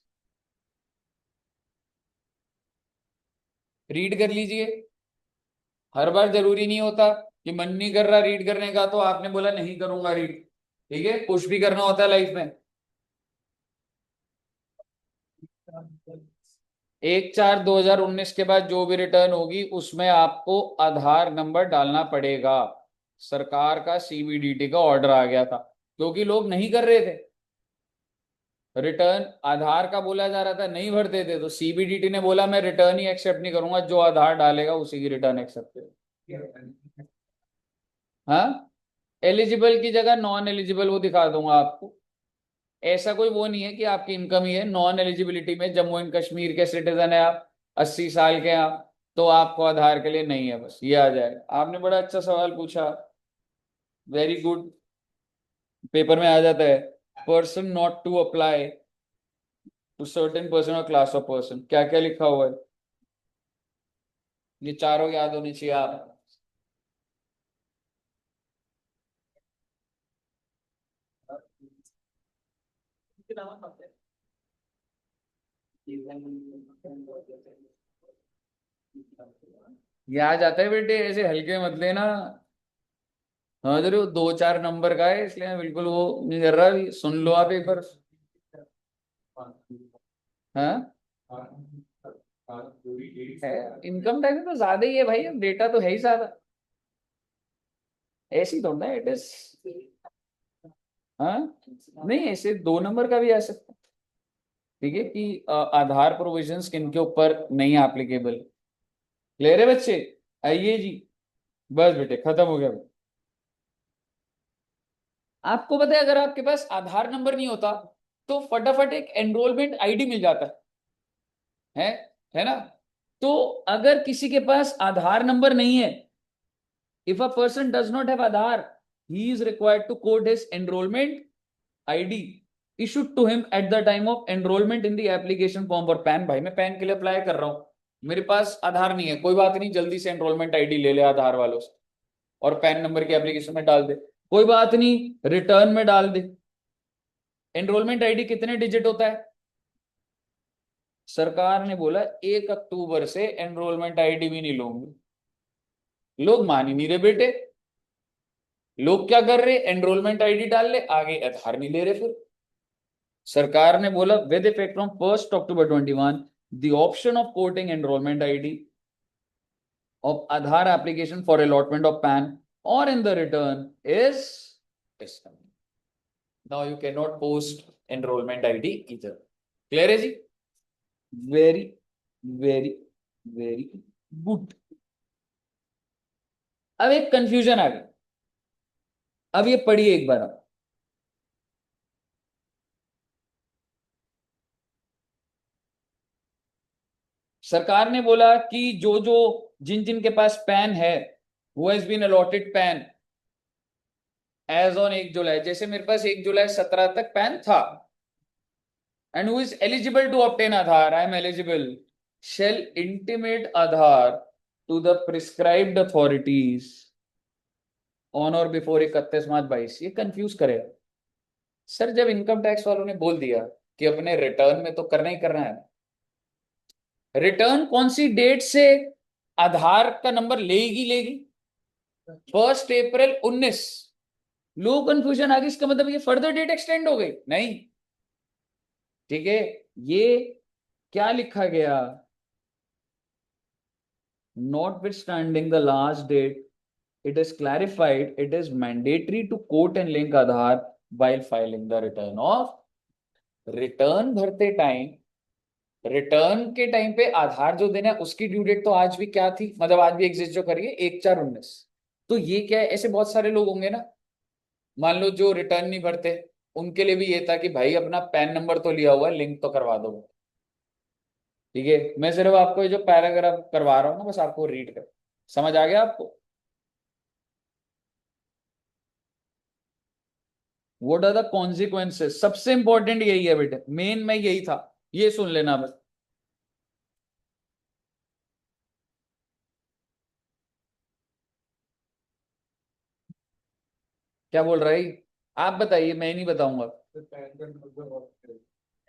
S1: रीड कर लीजिए। हर बार जरूरी नहीं होता कि मन नहीं कर रहा रीड करने का तो आपने बोला नहीं करूंगा रीड। ठीक है, कुछ भी करना होता है लाइफ में। 1/4/2019 के बाद जो भी रिटर्न होगी उसमें आपको आधार नंबर डालना पड़ेगा। सरकार का सीबीडीटी का ऑर्डर आ गया था, क्योंकि लोग नहीं कर रहे थे रिटर्न, आधार का बोला जा रहा था नहीं भरते थे, तो सीबीडीटी ने बोला मैं रिटर्न ही एक्सेप्ट नहीं करूंगा, जो आधार डालेगा उसी की रिटर्न एक्सेप्ट करेगा। हाँ, एलिजिबल की जगह नॉन एलिजिबल वो दिखा दूंगा आपको। ऐसा कोई वो नहीं है कि आपकी इनकम ही है, नॉन एलिजिबिलिटी में जम्मू एंड कश्मीर के सिटीजन है आप, 80 साल के हैं आप, तो आपको आधार के लिए नहीं है, बस ये आ जाएगा। आपने बड़ा अच्छा सवाल पूछा, वेरी गुड। पेपर में आ जाता है, person not to apply to certain person और क्लास ऑफ पर्सन, क्या क्या लिखा हुआ है, ये चारों याद होनी चाहिए आप।
S2: इसके अलावा बात है।
S1: ये आ जाता है बेटे, ऐसे हल्के मत लेना। समझ रहे हो, 2-4 नंबर का है, इसलिए मैं बिल्कुल वो नहीं कर रहा, अभी सुन लो आप एक बार। हाँ,
S4: पूरी डेट्स
S1: है इनकम टैक्स तो ज्यादा ही है भाई, अब डेटा तो है ही ज्यादा, ऐसी थोड़ा ना इट इज। हाँ नहीं, ऐसे 2 नंबर का भी आ सकता है, ठीक है, कि आधार प्रोविजंस किन के ऊपर नहीं एप्लीकेबल। क्लियर है बच्चे? आइए जी, बस बेटे खत्म हो गया। आपको पता है अगर आपके पास आधार नंबर नहीं होता तो फटाफट एक एनरोलमेंट आईडी मिल जाता है है ना? तो अगर किसी के पास आधार नंबर नहीं है, if a person does not have Aadhaar, he is required to quote his enrolment ID issued to him at the time of enrollment in the application form for pan. भाई मैं पैन के लिए अप्लाई कर रहा हूं, मेरे पास आधार नहीं है, कोई बात नहीं, जल्दी से एनरोलमेंट आईडी ले ले आधार वालों से और पैन नंबर की एप्लीकेशन में डाल दे, कोई बात नहीं, रिटर्न में डाल दे। एनरोलमेंट आईडी कितने डिजिट होता है? सरकार ने बोला 1 अक्टूबर से एनरोलमेंट आईडी भी नहीं लूंगी। लोग मान ही नहीं रहे बेटे, लोग क्या कर रहे, एनरोलमेंट आईडी डाल ले, आगे आधार नहीं ले रहे। फिर सरकार ने बोला with effect from 1 October 2021 the option of coating enrolment ID of Aadhaar application for allotment of PAN or in the return is discontinued. Now you cannot post enrollment ID either. Clear है जी? Very, very, very good. अब एक कंफ्यूजन आ गई, अब ये पढ़िए एक बार आप। सरकार ने बोला कि जो जो जिन जिन के पास पैन है, who has been allotted PAN as on 1 जुलाई, जैसे मेरे पास 1 जुलाई 17 तक पैन था, and who is eligible to obtain Aadhaar, I am eligible, shall intimate Aadhaar to the prescribed authorities on or before 31 मार्च 2022। ये कंफ्यूज करेगा सर, जब इनकम टैक्स वालों ने बोल दिया कि अपने रिटर्न में तो करना ही करना है, रिटर्न कौन सी डेट से आधार का नंबर लेगी लेगी? 1 अप्रैल 19। लो कंफ्यूजन आ गई, इसका मतलब ये फर्दर डेट एक्सटेंड हो गई? नहीं, ठीक है, ये क्या लिखा गया, notwithstanding the last date it is clarified it is mandatory to quote and link Aadhaar while filing the return of। Return भरते टाइम, रिटर्न के टाइम पे आधार जो देना है उसकी ड्यू डेट तो आज भी क्या थी, मतलब आज भी एग्जिस्ट जो करिए 1/4/19। तो ये क्या है, ऐसे बहुत सारे लोग होंगे ना, मान लो जो रिटर्न नहीं भरते, उनके लिए भी ये था कि भाई अपना पैन नंबर तो लिया हुआ है, लिंक तो करवा दो। ठीक है, मैं सिर्फ आपको ये जो पैराग्राफ करवा रहा हूं ना, बस आपको रीड कर, समझ आ गया आपको? व्हाट आर द कॉन्सिक्वेंसेस, सबसे इंपॉर्टेंट यही है बेटे, मेन में यही था, ये सुन लेना बस। क्या बोल रहा है आप बताइए, मैं नहीं बताऊंगा।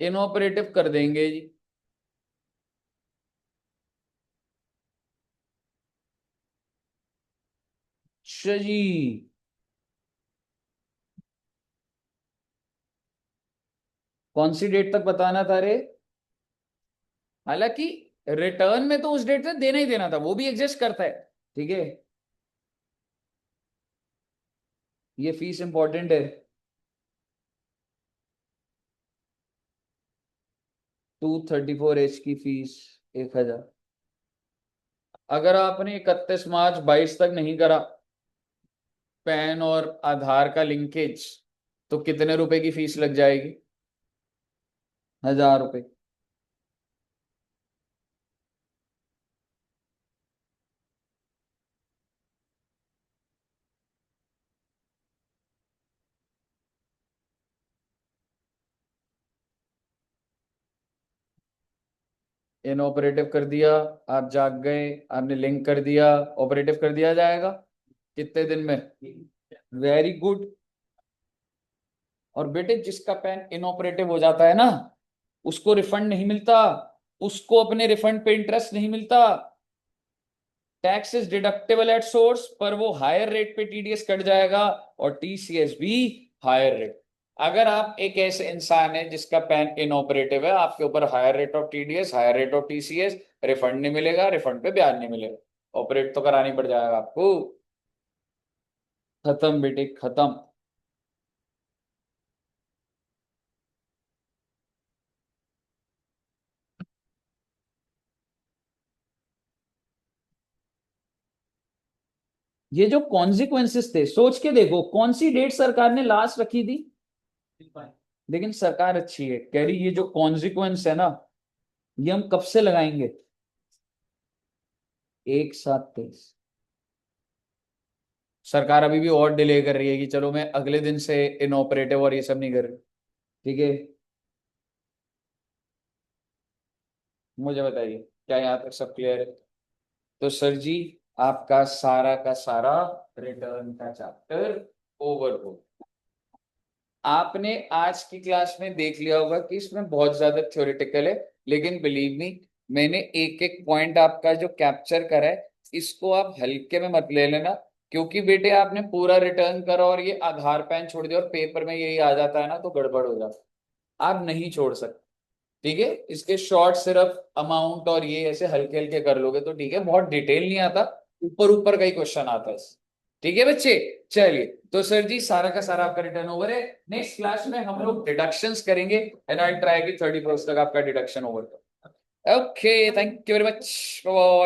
S1: इनऑपरेटिव कर देंगे जी। अच्छा जी, कौन सी डेट तक बताना था रे? हालांकि रिटर्न में तो उस डेट तक देना ही देना था, वो भी एग्जिस्ट करता है, ठीक है। ये फीस इंपॉर्टेंट है, 234H की फीस 1000। अगर आपने 31 मार्च 22 तक नहीं करा पैन और आधार का लिंकेज, तो कितने रुपए की फीस लग जाएगी? 1000 रुपए। इनऑपरेटिव कर दिया, आप जाग गए, आपने लिंक कर दिया, ऑपरेटिव कर दिया जाएगा कितने दिन में? Very good. और बेटे जिसका पैन इनऑपरेटिव हो जाता है ना, उसको रिफंड नहीं मिलता, उसको अपने रिफंड पे इंटरेस्ट नहीं मिलता, tax is deductible at source, पर वो हायर रेट पे टीडीएस कट जाएगा और टीसीएस भी हायर रेट। अगर आप एक ऐसे इंसान है जिसका पैन इनऑपरेटिव है, आपके ऊपर higher rate of TDS, higher rate of TCS, refund नहीं मिलेगा, रिफंड पे ब्याज नहीं मिलेगा, ऑपरेट तो करानी पड़ जाएगा आपको। खत्म बेटे खत्म। ये जो कॉन्सिक्वेंसेस थे, सोच के देखो कौन सी डेट सरकार ने लास्ट रखी थी, लेकिन सरकार अच्छी है, कह रही ये जो कॉन्सिक्वेंस है ना, ये हम कब से लगाएंगे, 1/7/23। सरकार अभी भी और डिले कर रही है कि चलो मैं अगले दिन से इनऑपरेटिव और ये सब नहीं कर रही। ठीक है, मुझे बताइए क्या यहाँ तक सब क्लियर है? तो सर जी, आपका सारा का सारा रिटर्न का चैप्टर ओवर हो। आपने आज की क्लास में देख लिया होगा कि इसमें बहुत ज्यादा थ्योरेटिकल है, लेकिन बिलीव मी, मैंने एक एक पॉइंट आपका जो कैप्चर करा है, इसको आप हल्के में मत ले लेना, क्योंकि बेटे आपने पूरा रिटर्न करा और ये आधार पैन छोड़ दिया और पेपर में यही आ जाता है ना, तो गड़बड़ हो जाता है। आप नहीं छोड़ सकते। ठीक है, इसके शॉर्ट सिर्फ अमाउंट और ये ऐसे हल्के हल्के कर लोगे तो ठीक है, बहुत डिटेल नहीं आता, ऊपर ऊपर का ही क्वेश्चन आता है। ठीक है बच्चे, चलिए तो सर जी सारा का सारा आपका रिटर्न ओवर है। नेक्स्ट क्लास में हम लोग डिडक्शंस करेंगे एंड आई ट्राई की 30% तक आपका deduction over. Okay, thank you very much.